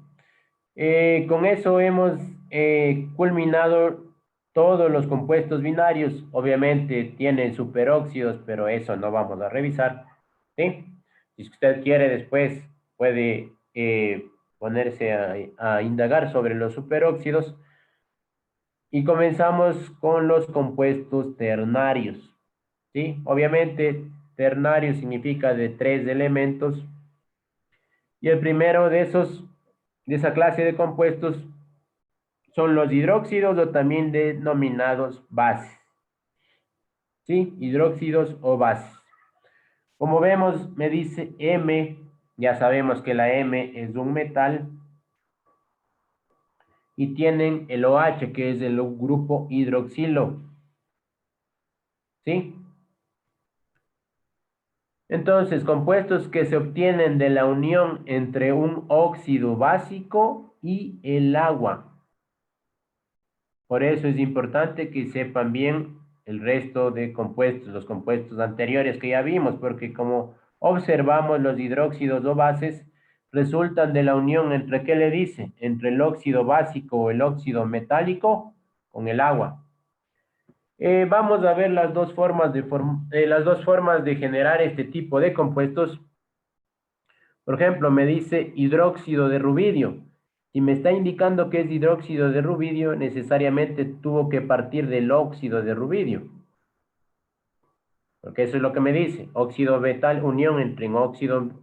Con eso hemos culminado todos los compuestos binarios. Obviamente tienen superóxidos, pero eso no vamos a revisar. ¿Sí? Si usted quiere después, puede ponerse a indagar sobre los superóxidos. Y comenzamos con los compuestos ternarios. ¿Sí? Obviamente, ternario significa de 3 elementos. Y el primero de esa clase de compuestos son los hidróxidos o también denominados bases. ¿Sí? Hidróxidos o bases. Como vemos, me dice M, ya sabemos que la M es un metal. Y tienen el OH, que es el grupo hidroxilo. ¿Sí? Entonces, compuestos que se obtienen de la unión entre un óxido básico y el agua. Por eso es importante que sepan bien el resto de compuestos, los compuestos anteriores que ya vimos, porque como observamos, los hidróxidos o bases resultan de la unión entre, ¿qué le dice? Entre el óxido básico o el óxido metálico con el agua. Vamos a ver las dos formas de generar este tipo de compuestos. Por ejemplo, me dice hidróxido de rubidio. Si me está indicando que es hidróxido de rubidio, necesariamente tuvo que partir del óxido de rubidio. Porque eso es lo que me dice. Óxido metal, unión entre un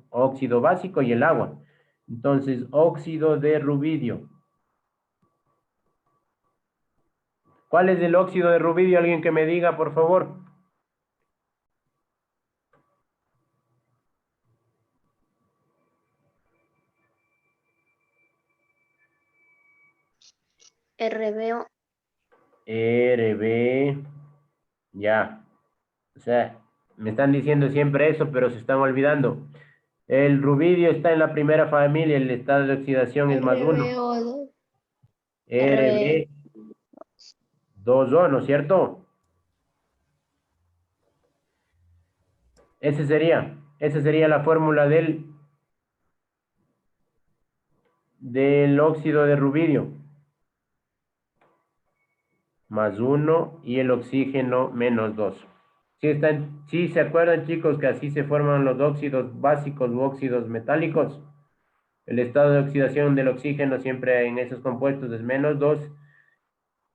óxido básico y el agua. Entonces, óxido de rubidio. ¿Cuál es el óxido de rubidio? Alguien que me diga, por favor. RBO. RB. Ya. O sea, me están diciendo siempre eso, pero se están olvidando. El rubidio está en la primera familia, el estado de oxidación es +1. RBO2. RB2O, ¿no es cierto? Esa sería la fórmula del óxido de rubidio. +1 y el oxígeno -2. ¿Sí se acuerdan, chicos, que así se forman los óxidos básicos u óxidos metálicos? El estado de oxidación del oxígeno siempre en esos compuestos es -2.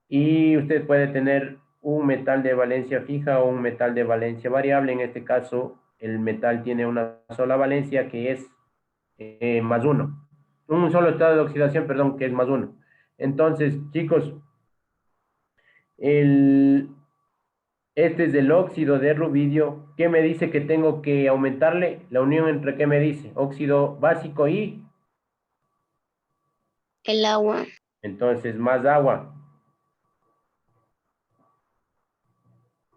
Y usted puede tener un metal de valencia fija o un metal de valencia variable. En este caso, el metal tiene una sola valencia que es +1. Un solo estado de oxidación, perdón, que es +1. Entonces, chicos, este es el óxido de rubidio. ¿Qué me dice que tengo que aumentarle? La unión entre, ¿qué me dice? Óxido básico y, El agua. entonces, más agua.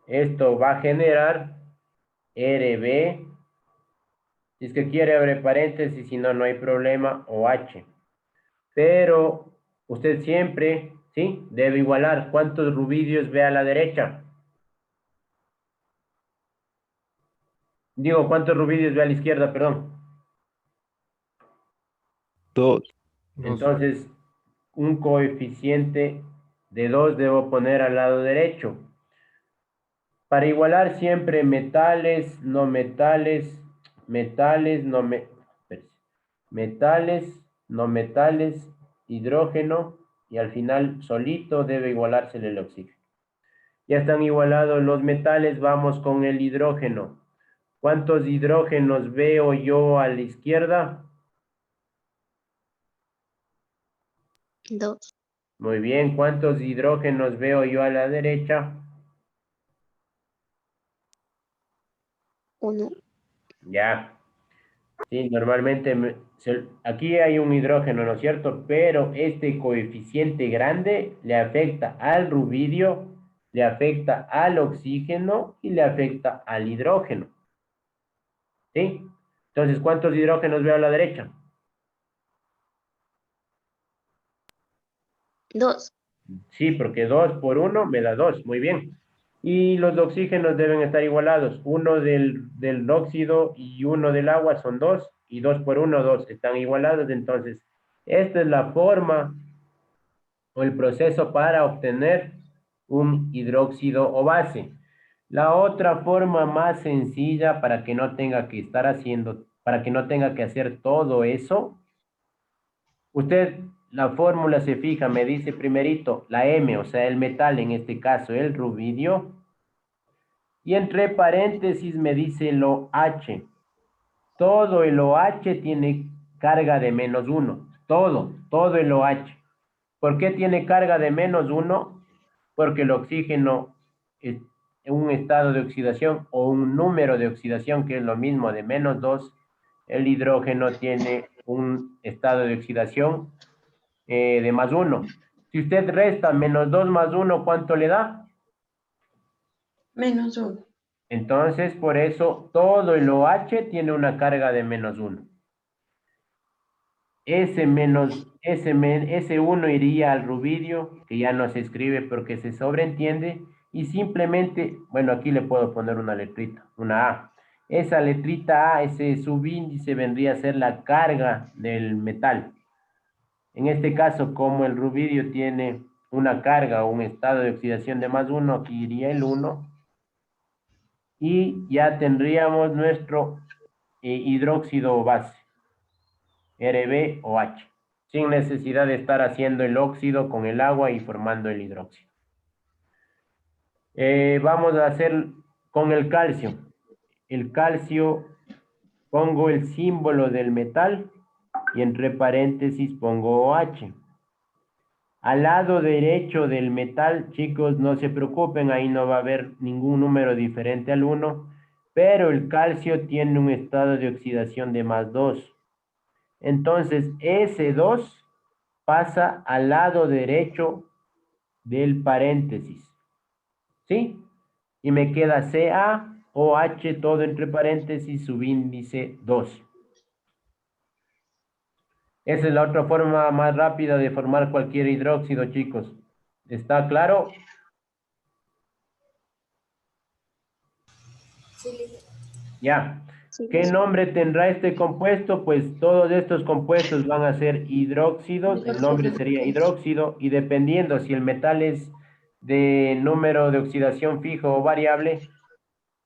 Esto va a generar RB. Si es que quiere, abre paréntesis, si no, no hay problema, o H. Pero usted siempre, ¿sí? Debe igualar. ¿Cuántos rubidios ve a la derecha? Digo, ¿cuántos rubidios ve a la izquierda? Perdón. 2. Entonces, un coeficiente de 2 debo poner al lado derecho. Para igualar siempre metales, no metales, metales, no metales. metales, no metales, hidrógeno, y al final solito debe igualarse el oxígeno. Ya están igualados los metales, vamos con el hidrógeno. ¿Cuántos hidrógenos veo yo a la izquierda? 2. Muy bien, ¿cuántos hidrógenos veo yo a la derecha? 1. Ya. Sí, normalmente aquí hay un hidrógeno, ¿no es cierto? Pero este coeficiente grande le afecta al rubidio, le afecta al oxígeno y le afecta al hidrógeno. ¿Sí? Entonces, ¿cuántos hidrógenos veo a la derecha? 2. Sí, porque 2 por 1 me da 2. Muy bien. Y los oxígenos deben estar igualados. Uno del óxido y uno del agua son 2. Y 2 por 1, 2. Están igualados. Entonces, esta es la forma o el proceso para obtener un hidróxido o base. La otra forma más sencilla para que no tenga que estar haciendo, para que no tenga que hacer todo eso, usted la fórmula se fija, me dice primerito la M, o sea, el metal, en este caso el rubidio, y entre paréntesis me dice lo H. Todo el OH tiene carga de -1. Todo el OH. ¿Por qué tiene carga de -1? Porque el oxígeno es un estado de oxidación o un número de oxidación que es lo mismo de -2. El hidrógeno tiene un estado de oxidación de +1. Si usted resta -2 más 1, ¿cuánto le da? -1. Entonces, por eso todo el OH tiene una carga de -1. Ese 1 iría al rubidio, que ya no se escribe porque se sobreentiende, y simplemente, bueno, aquí le puedo poner una letrita, una A. Esa letrita A, ese subíndice vendría a ser la carga del metal. En este caso, como el rubidio tiene una carga o un estado de oxidación de +1, aquí iría el 1, y ya tendríamos nuestro hidróxido base, RbOH, sin necesidad de estar haciendo el óxido con el agua y formando el hidróxido. Vamos a hacer con el calcio. El calcio, pongo el símbolo del metal y entre paréntesis pongo OH. Al lado derecho del metal, chicos, no se preocupen, ahí no va a haber ningún número diferente al 1, pero el calcio tiene un estado de oxidación de +2. Entonces, ese 2 pasa al lado derecho del paréntesis. ¿Sí? Y me queda CaOH, todo entre paréntesis, subíndice 2. Esa es la otra forma más rápida de formar cualquier hidróxido, chicos. ¿Está claro? Ya. Sí, ¿Qué nombre tendrá este compuesto? Pues todos estos compuestos van a ser hidróxidos. El nombre sería hidróxido y dependiendo si el metal es de número de oxidación fijo o variable,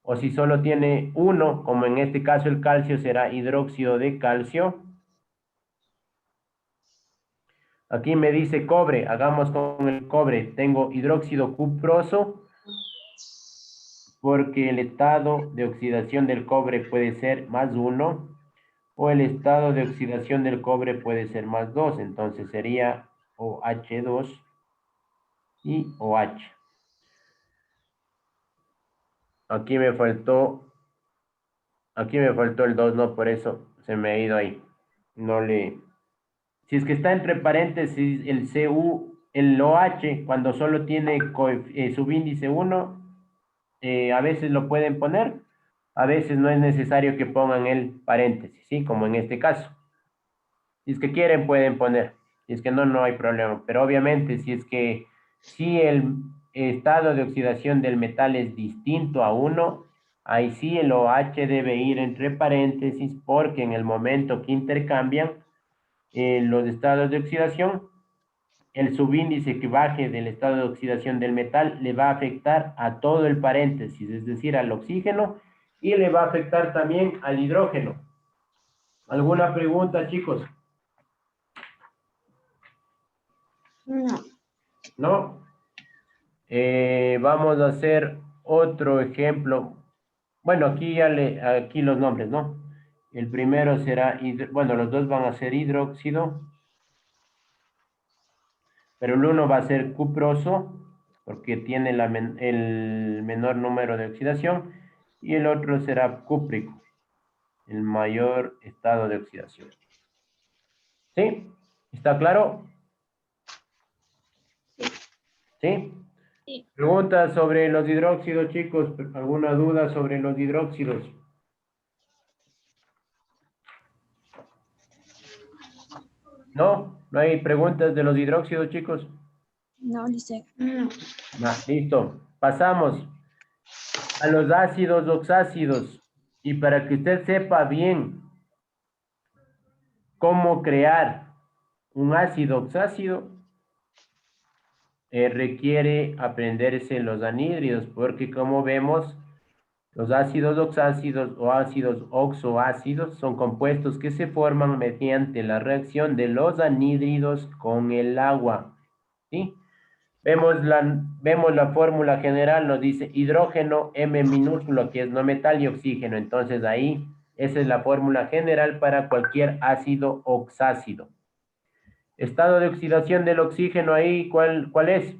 o si solo tiene uno, como en este caso el calcio, será hidróxido de calcio. Aquí me dice cobre, hagamos con el cobre. Tengo hidróxido cuproso, porque el estado de oxidación del cobre puede ser +1, o el estado de oxidación del cobre puede ser +2, entonces sería OH2 y OH. Aquí me faltó el 2, no, por eso se me ha ido ahí. No le... Si es que está entre paréntesis el CU, el OH, cuando solo tiene subíndice 1, a veces lo pueden poner, a veces no es necesario que pongan el paréntesis, ¿sí? Como en este caso. Si es que quieren, pueden poner. Si es que no, no hay problema. Pero obviamente, si el estado de oxidación del metal es distinto a 1, ahí sí el OH debe ir entre paréntesis, porque en el momento que intercambian los estados de oxidación, el subíndice que baje del estado de oxidación del metal le va a afectar a todo el paréntesis, es decir, al oxígeno, y le va a afectar también al hidrógeno. ¿Alguna pregunta, chicos? No. ¿No? Vamos a hacer otro ejemplo. Bueno, aquí los nombres, ¿no? El primero será, bueno, los dos van a ser hidróxido, pero el uno va a ser cuproso, porque tiene el menor número de oxidación, y el otro será cúprico, el mayor estado de oxidación. ¿Sí? ¿Está claro? ¿Sí? Sí. Preguntas sobre los hidróxidos, chicos. ¿Alguna duda sobre los hidróxidos? ¿No? ¿No hay preguntas de los hidróxidos, chicos? No, dice. No. Listo. Pasamos a los ácidos oxácidos. Y para que usted sepa bien cómo crear un ácido oxácido, requiere aprenderse los anhídridos, porque como vemos, los ácidos oxácidos o ácidos oxoácidos son compuestos que se forman mediante la reacción de los anhídridos con el agua. ¿Sí? Vemos la fórmula general, nos dice hidrógeno, M minúsculo, que es no metal, y oxígeno. Entonces ahí, esa es la fórmula general para cualquier ácido oxácido. Estado de oxidación del oxígeno ahí, ¿cuál es?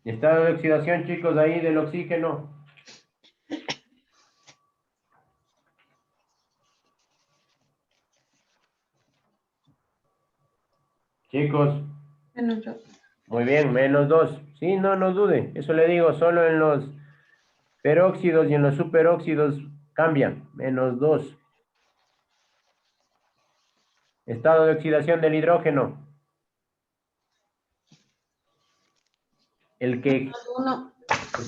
Estado de oxidación, chicos, ahí del oxígeno. Chicos, Menos dos. muy bien, -2. Sí, no dude. Eso le digo, solo en los peróxidos y en los superóxidos cambian. -2. Estado de oxidación del hidrógeno. El que Uno.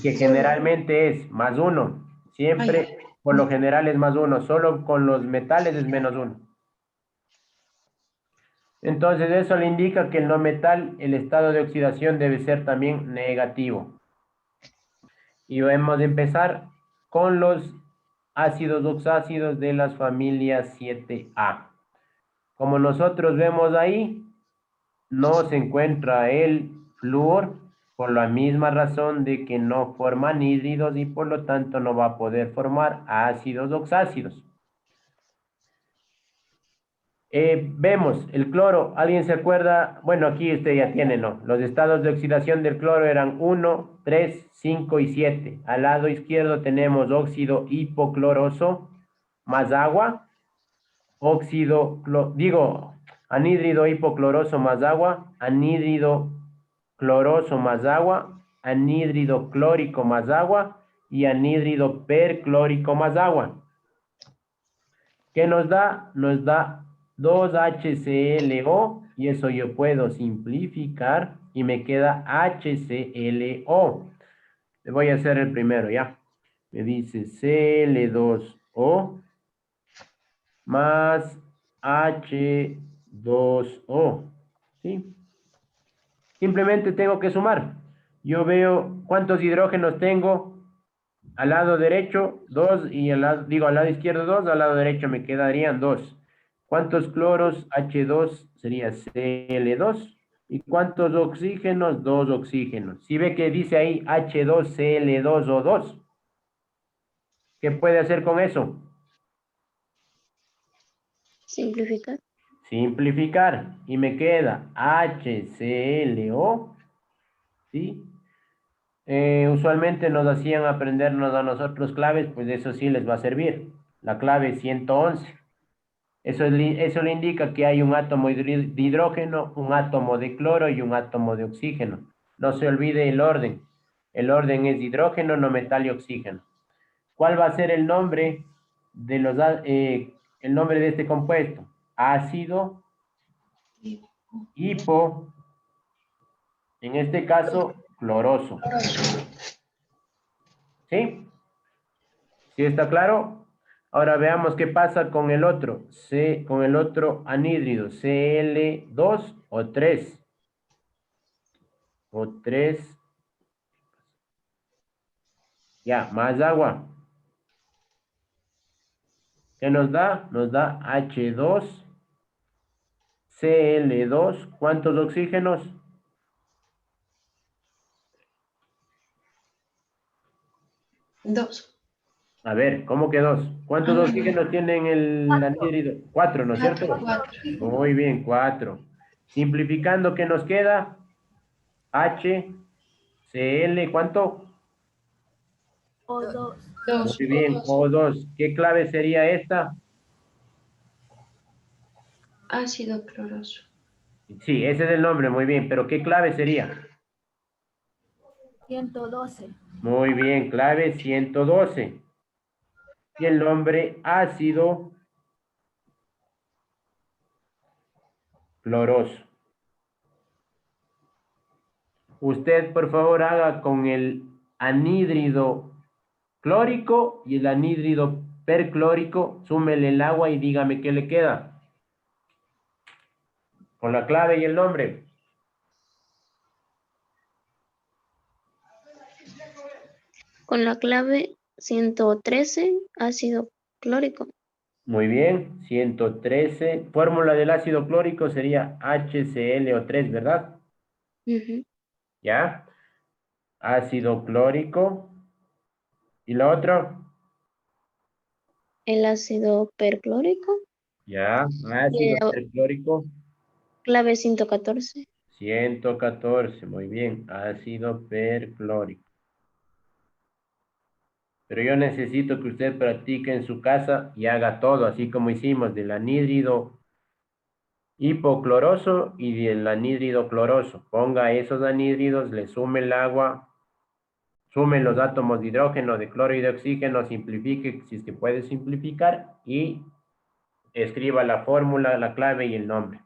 generalmente es +1. Siempre, por lo general es +1. Solo con los metales es -1. Entonces, eso le indica que el no metal, el estado de oxidación debe ser también negativo. Y vamos a empezar con los ácidos oxácidos de las familias 7A. Como nosotros vemos ahí, no se encuentra el flúor por la misma razón de que no forma anhídridos y por lo tanto no va a poder formar ácidos oxácidos. Vemos el cloro. ¿Alguien se acuerda? Bueno, aquí usted ya tiene, ¿no? Los estados de oxidación del cloro eran 1, 3, 5 y 7. Al lado izquierdo tenemos óxido hipocloroso más agua. Anhídrido hipocloroso más agua, anhídrido cloroso más agua, anhídrido clórico más agua y anhídrido perclórico más agua. ¿Qué nos da? Nos da 2HClO y eso yo puedo simplificar y me queda HClO. Le voy a hacer el primero, ¿ya? Me dice Cl2O más H2O. ¿Sí? Simplemente tengo que sumar. Yo veo cuántos hidrógenos tengo. Al lado derecho, 2, y al lado izquierdo 2, al lado derecho me quedarían 2. ¿Cuántos cloros? H2 sería Cl2. ¿Y cuántos oxígenos? 2 oxígenos. Si ve que dice ahí H2Cl2O2, ¿qué puede hacer con eso? Simplificar. Simplificar. Y me queda HClO, ¿sí? Usualmente nos hacían aprendernos a nosotros claves, pues eso sí les va a servir. La clave 111. Eso le indica que hay un átomo de hidrógeno, un átomo de cloro y un átomo de oxígeno. No se olvide el orden. El orden es hidrógeno, no metal y oxígeno. ¿Cuál va a ser el nombre el nombre de este compuesto? Ácido hipo, en este caso, cloroso. ¿Sí? ¿Sí está claro? Ahora veamos qué pasa con el otro. Con el otro anhídrido, Cl2 o 3. O 3 Ya, más agua. ¿Qué nos da? Nos da H2, Cl2. ¿Cuántos oxígenos? Dos. A ver, ¿cómo que dos? ¿Cuántos Ah, oxígenos tienen el anhídrido? 4, ¿no es cierto? cuatro. Muy bien, 4. Simplificando, ¿qué nos queda? H, Cl, ¿cuánto? O2. Dos. Muy bien, O2. ¿Qué clave sería esta? Ácido cloroso. Sí, ese es el nombre, muy bien, pero ¿qué clave sería? 112. Muy bien, clave 112. Y el nombre ácido cloroso. Usted, por favor, haga con el anhídrido clórico y el anhídrido perclórico, súmele el agua y dígame qué le queda. Con la clave y el nombre. Con la clave 113, ácido clórico. Muy bien, 113. Fórmula del ácido clórico sería HClO3, ¿verdad? Ujú. ¿Ya? Ácido clórico. ¿Y la otra? El ácido perclórico. ¿Ya? Ácido La perclórico. clave 114. 114, muy bien. Ácido perclórico. Pero yo necesito que usted practique en su casa y haga todo, así como hicimos del anhídrido hipocloroso y del anhídrido cloroso. Ponga esos anhídridos, le sume el agua, sume los átomos de hidrógeno, de cloro y de oxígeno, simplifique si es que puede simplificar y escriba la fórmula, la clave y el nombre.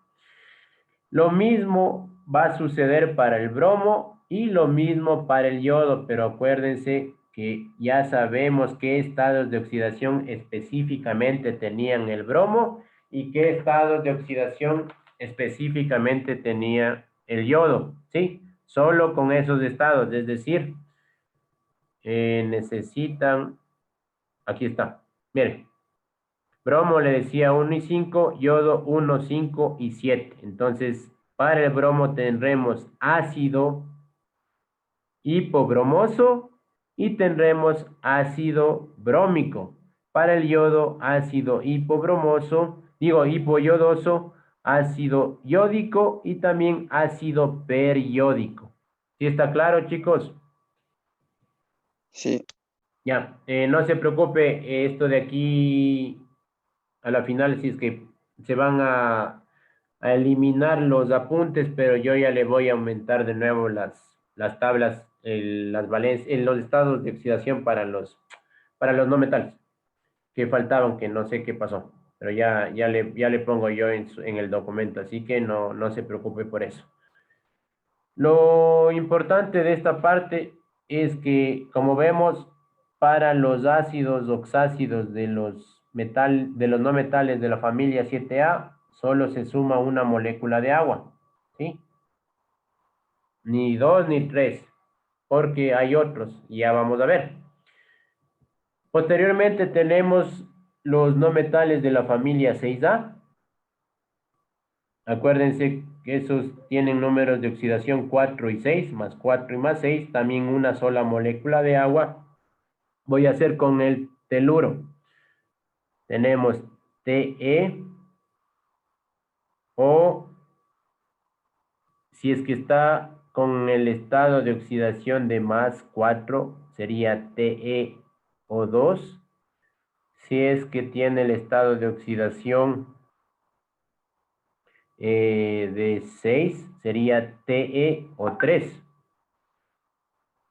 Lo mismo va a suceder para el bromo y lo mismo para el yodo, pero acuérdense que ya sabemos qué estados de oxidación específicamente tenían el bromo y qué estados de oxidación específicamente tenía el yodo, ¿sí? Solo con esos estados, es decir, necesitan, aquí está, miren, bromo le decía 1 y 5, yodo 1, 5 y 7. Entonces, para el bromo tendremos ácido hipobromoso y tendremos ácido brómico. Para el yodo, ácido hipobromoso, digo hipoyodoso, ácido yódico y también ácido periódico. ¿Sí está claro, chicos? Sí. Ya, no se preocupe, esto de aquí a la final, si es que se van a eliminar los apuntes, pero yo ya le voy a aumentar de nuevo las tablas, las valencias, los estados de oxidación para los no metales que faltaban, que no sé qué pasó, pero ya le pongo yo en el documento, así que no se preocupe por eso. Lo importante de esta parte es que, como vemos, para los ácidos oxácidos de los no metales de la familia 7A, solo se suma una molécula de agua, ¿sí? Ni dos ni tres, porque hay otros, y ya vamos a ver. Posteriormente tenemos los no metales de la familia 6A. Acuérdense que esos tienen números de oxidación 4 y 6, más 4 y más 6, también una sola molécula de agua. Voy a hacer con el teluro. Tenemos Te, o si es que está con el estado de oxidación de más 4, sería TeO2. Si es que tiene el estado de oxidación de 6, sería TeO3.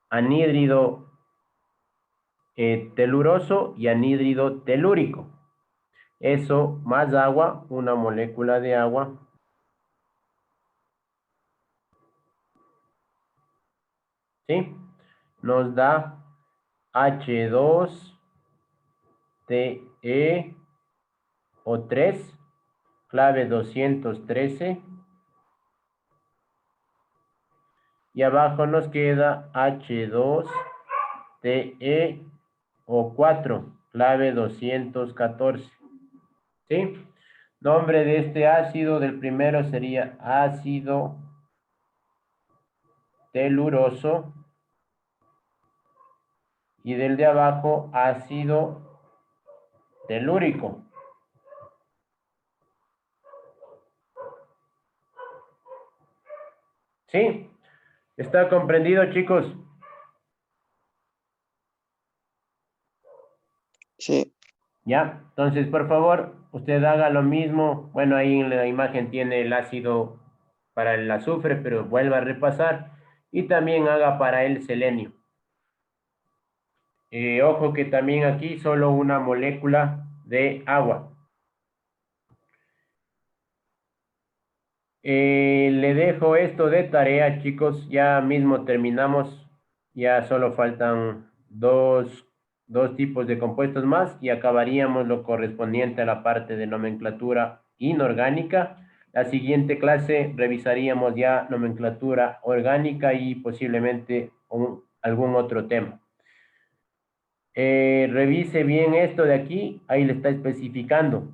Anhídrido teluroso y anhídrido telúrico. Eso más agua, una molécula de agua. ¿Sí? Nos da H2TeO3, clave 213. Y abajo nos queda H2 TeO4, clave 214. ¿Sí? Nombre de este ácido del primero sería ácido teluroso y del de abajo ácido telúrico. ¿Sí? ¿Está comprendido, chicos? Sí. Ya, entonces, por favor, usted haga lo mismo. Bueno, ahí en la imagen tiene el ácido para el azufre, pero vuelva a repasar. Y también haga para el selenio. Ojo que también aquí solo una molécula de agua. Le dejo esto de tarea, chicos. Ya mismo terminamos. Ya solo faltan dos tipos de compuestos más y acabaríamos lo correspondiente a la parte de nomenclatura inorgánica. La siguiente clase revisaríamos ya nomenclatura orgánica y posiblemente algún otro tema. Revise bien esto de aquí. Ahí le está especificando.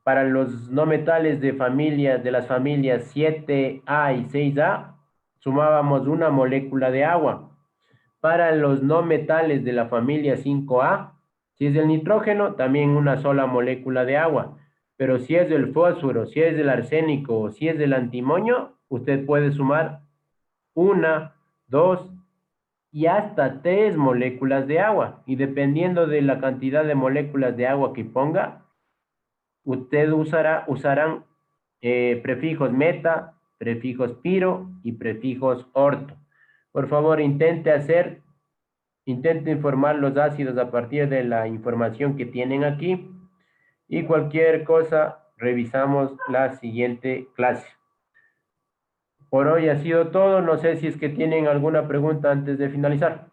Para los no metales de las familias 7A y 6A, sumábamos una molécula de agua. Para los no metales de la familia 5A, si es del nitrógeno, también una sola molécula de agua. Pero si es del fósforo, si es del arsénico o si es del antimonio, usted puede sumar una, dos y hasta 3 moléculas de agua. Y dependiendo de la cantidad de moléculas de agua que ponga, usted usarán prefijos meta, prefijos piro y prefijos orto. Por favor, intente informar los ácidos a partir de la información que tienen aquí y cualquier cosa revisamos la siguiente clase. Por hoy ha sido todo. No sé si es que tienen alguna pregunta antes de finalizar.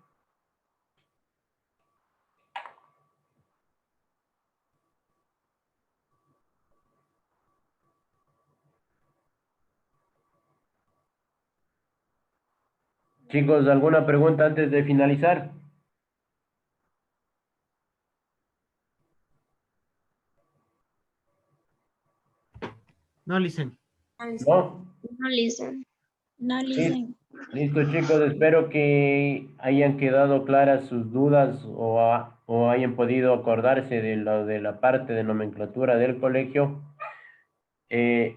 Chicos, ¿alguna pregunta antes de finalizar? No, listen. ¿No? No, listen. No listen. Listo, chicos, espero que hayan quedado claras sus dudas o hayan podido acordarse de lo de la parte de nomenclatura del colegio.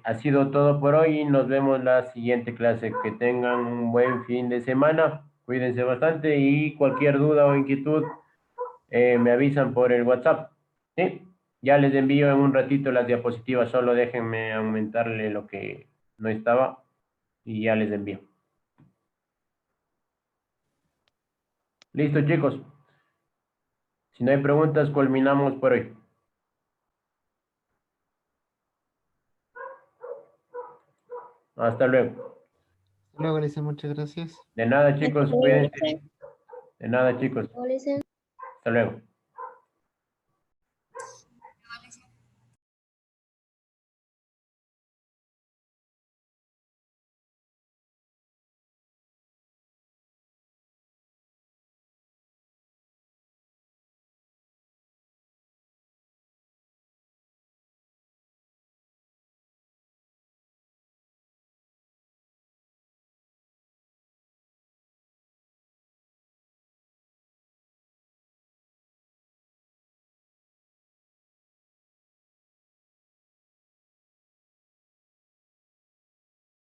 Ha sido todo por hoy y nos vemos la siguiente clase. Que tengan un buen fin de semana. Cuídense bastante y cualquier duda o inquietud me avisan por el WhatsApp. ¿Sí? Ya les envío en un ratito las diapositivas. Solo déjenme aumentarle lo que no estaba y ya les envío. Listo, chicos. Si no hay preguntas, culminamos por hoy. Hasta luego. Luego, listen, muchas gracias. De nada, chicos. Hasta luego, Cuídense. listen. De nada, chicos. Listen. Hasta luego.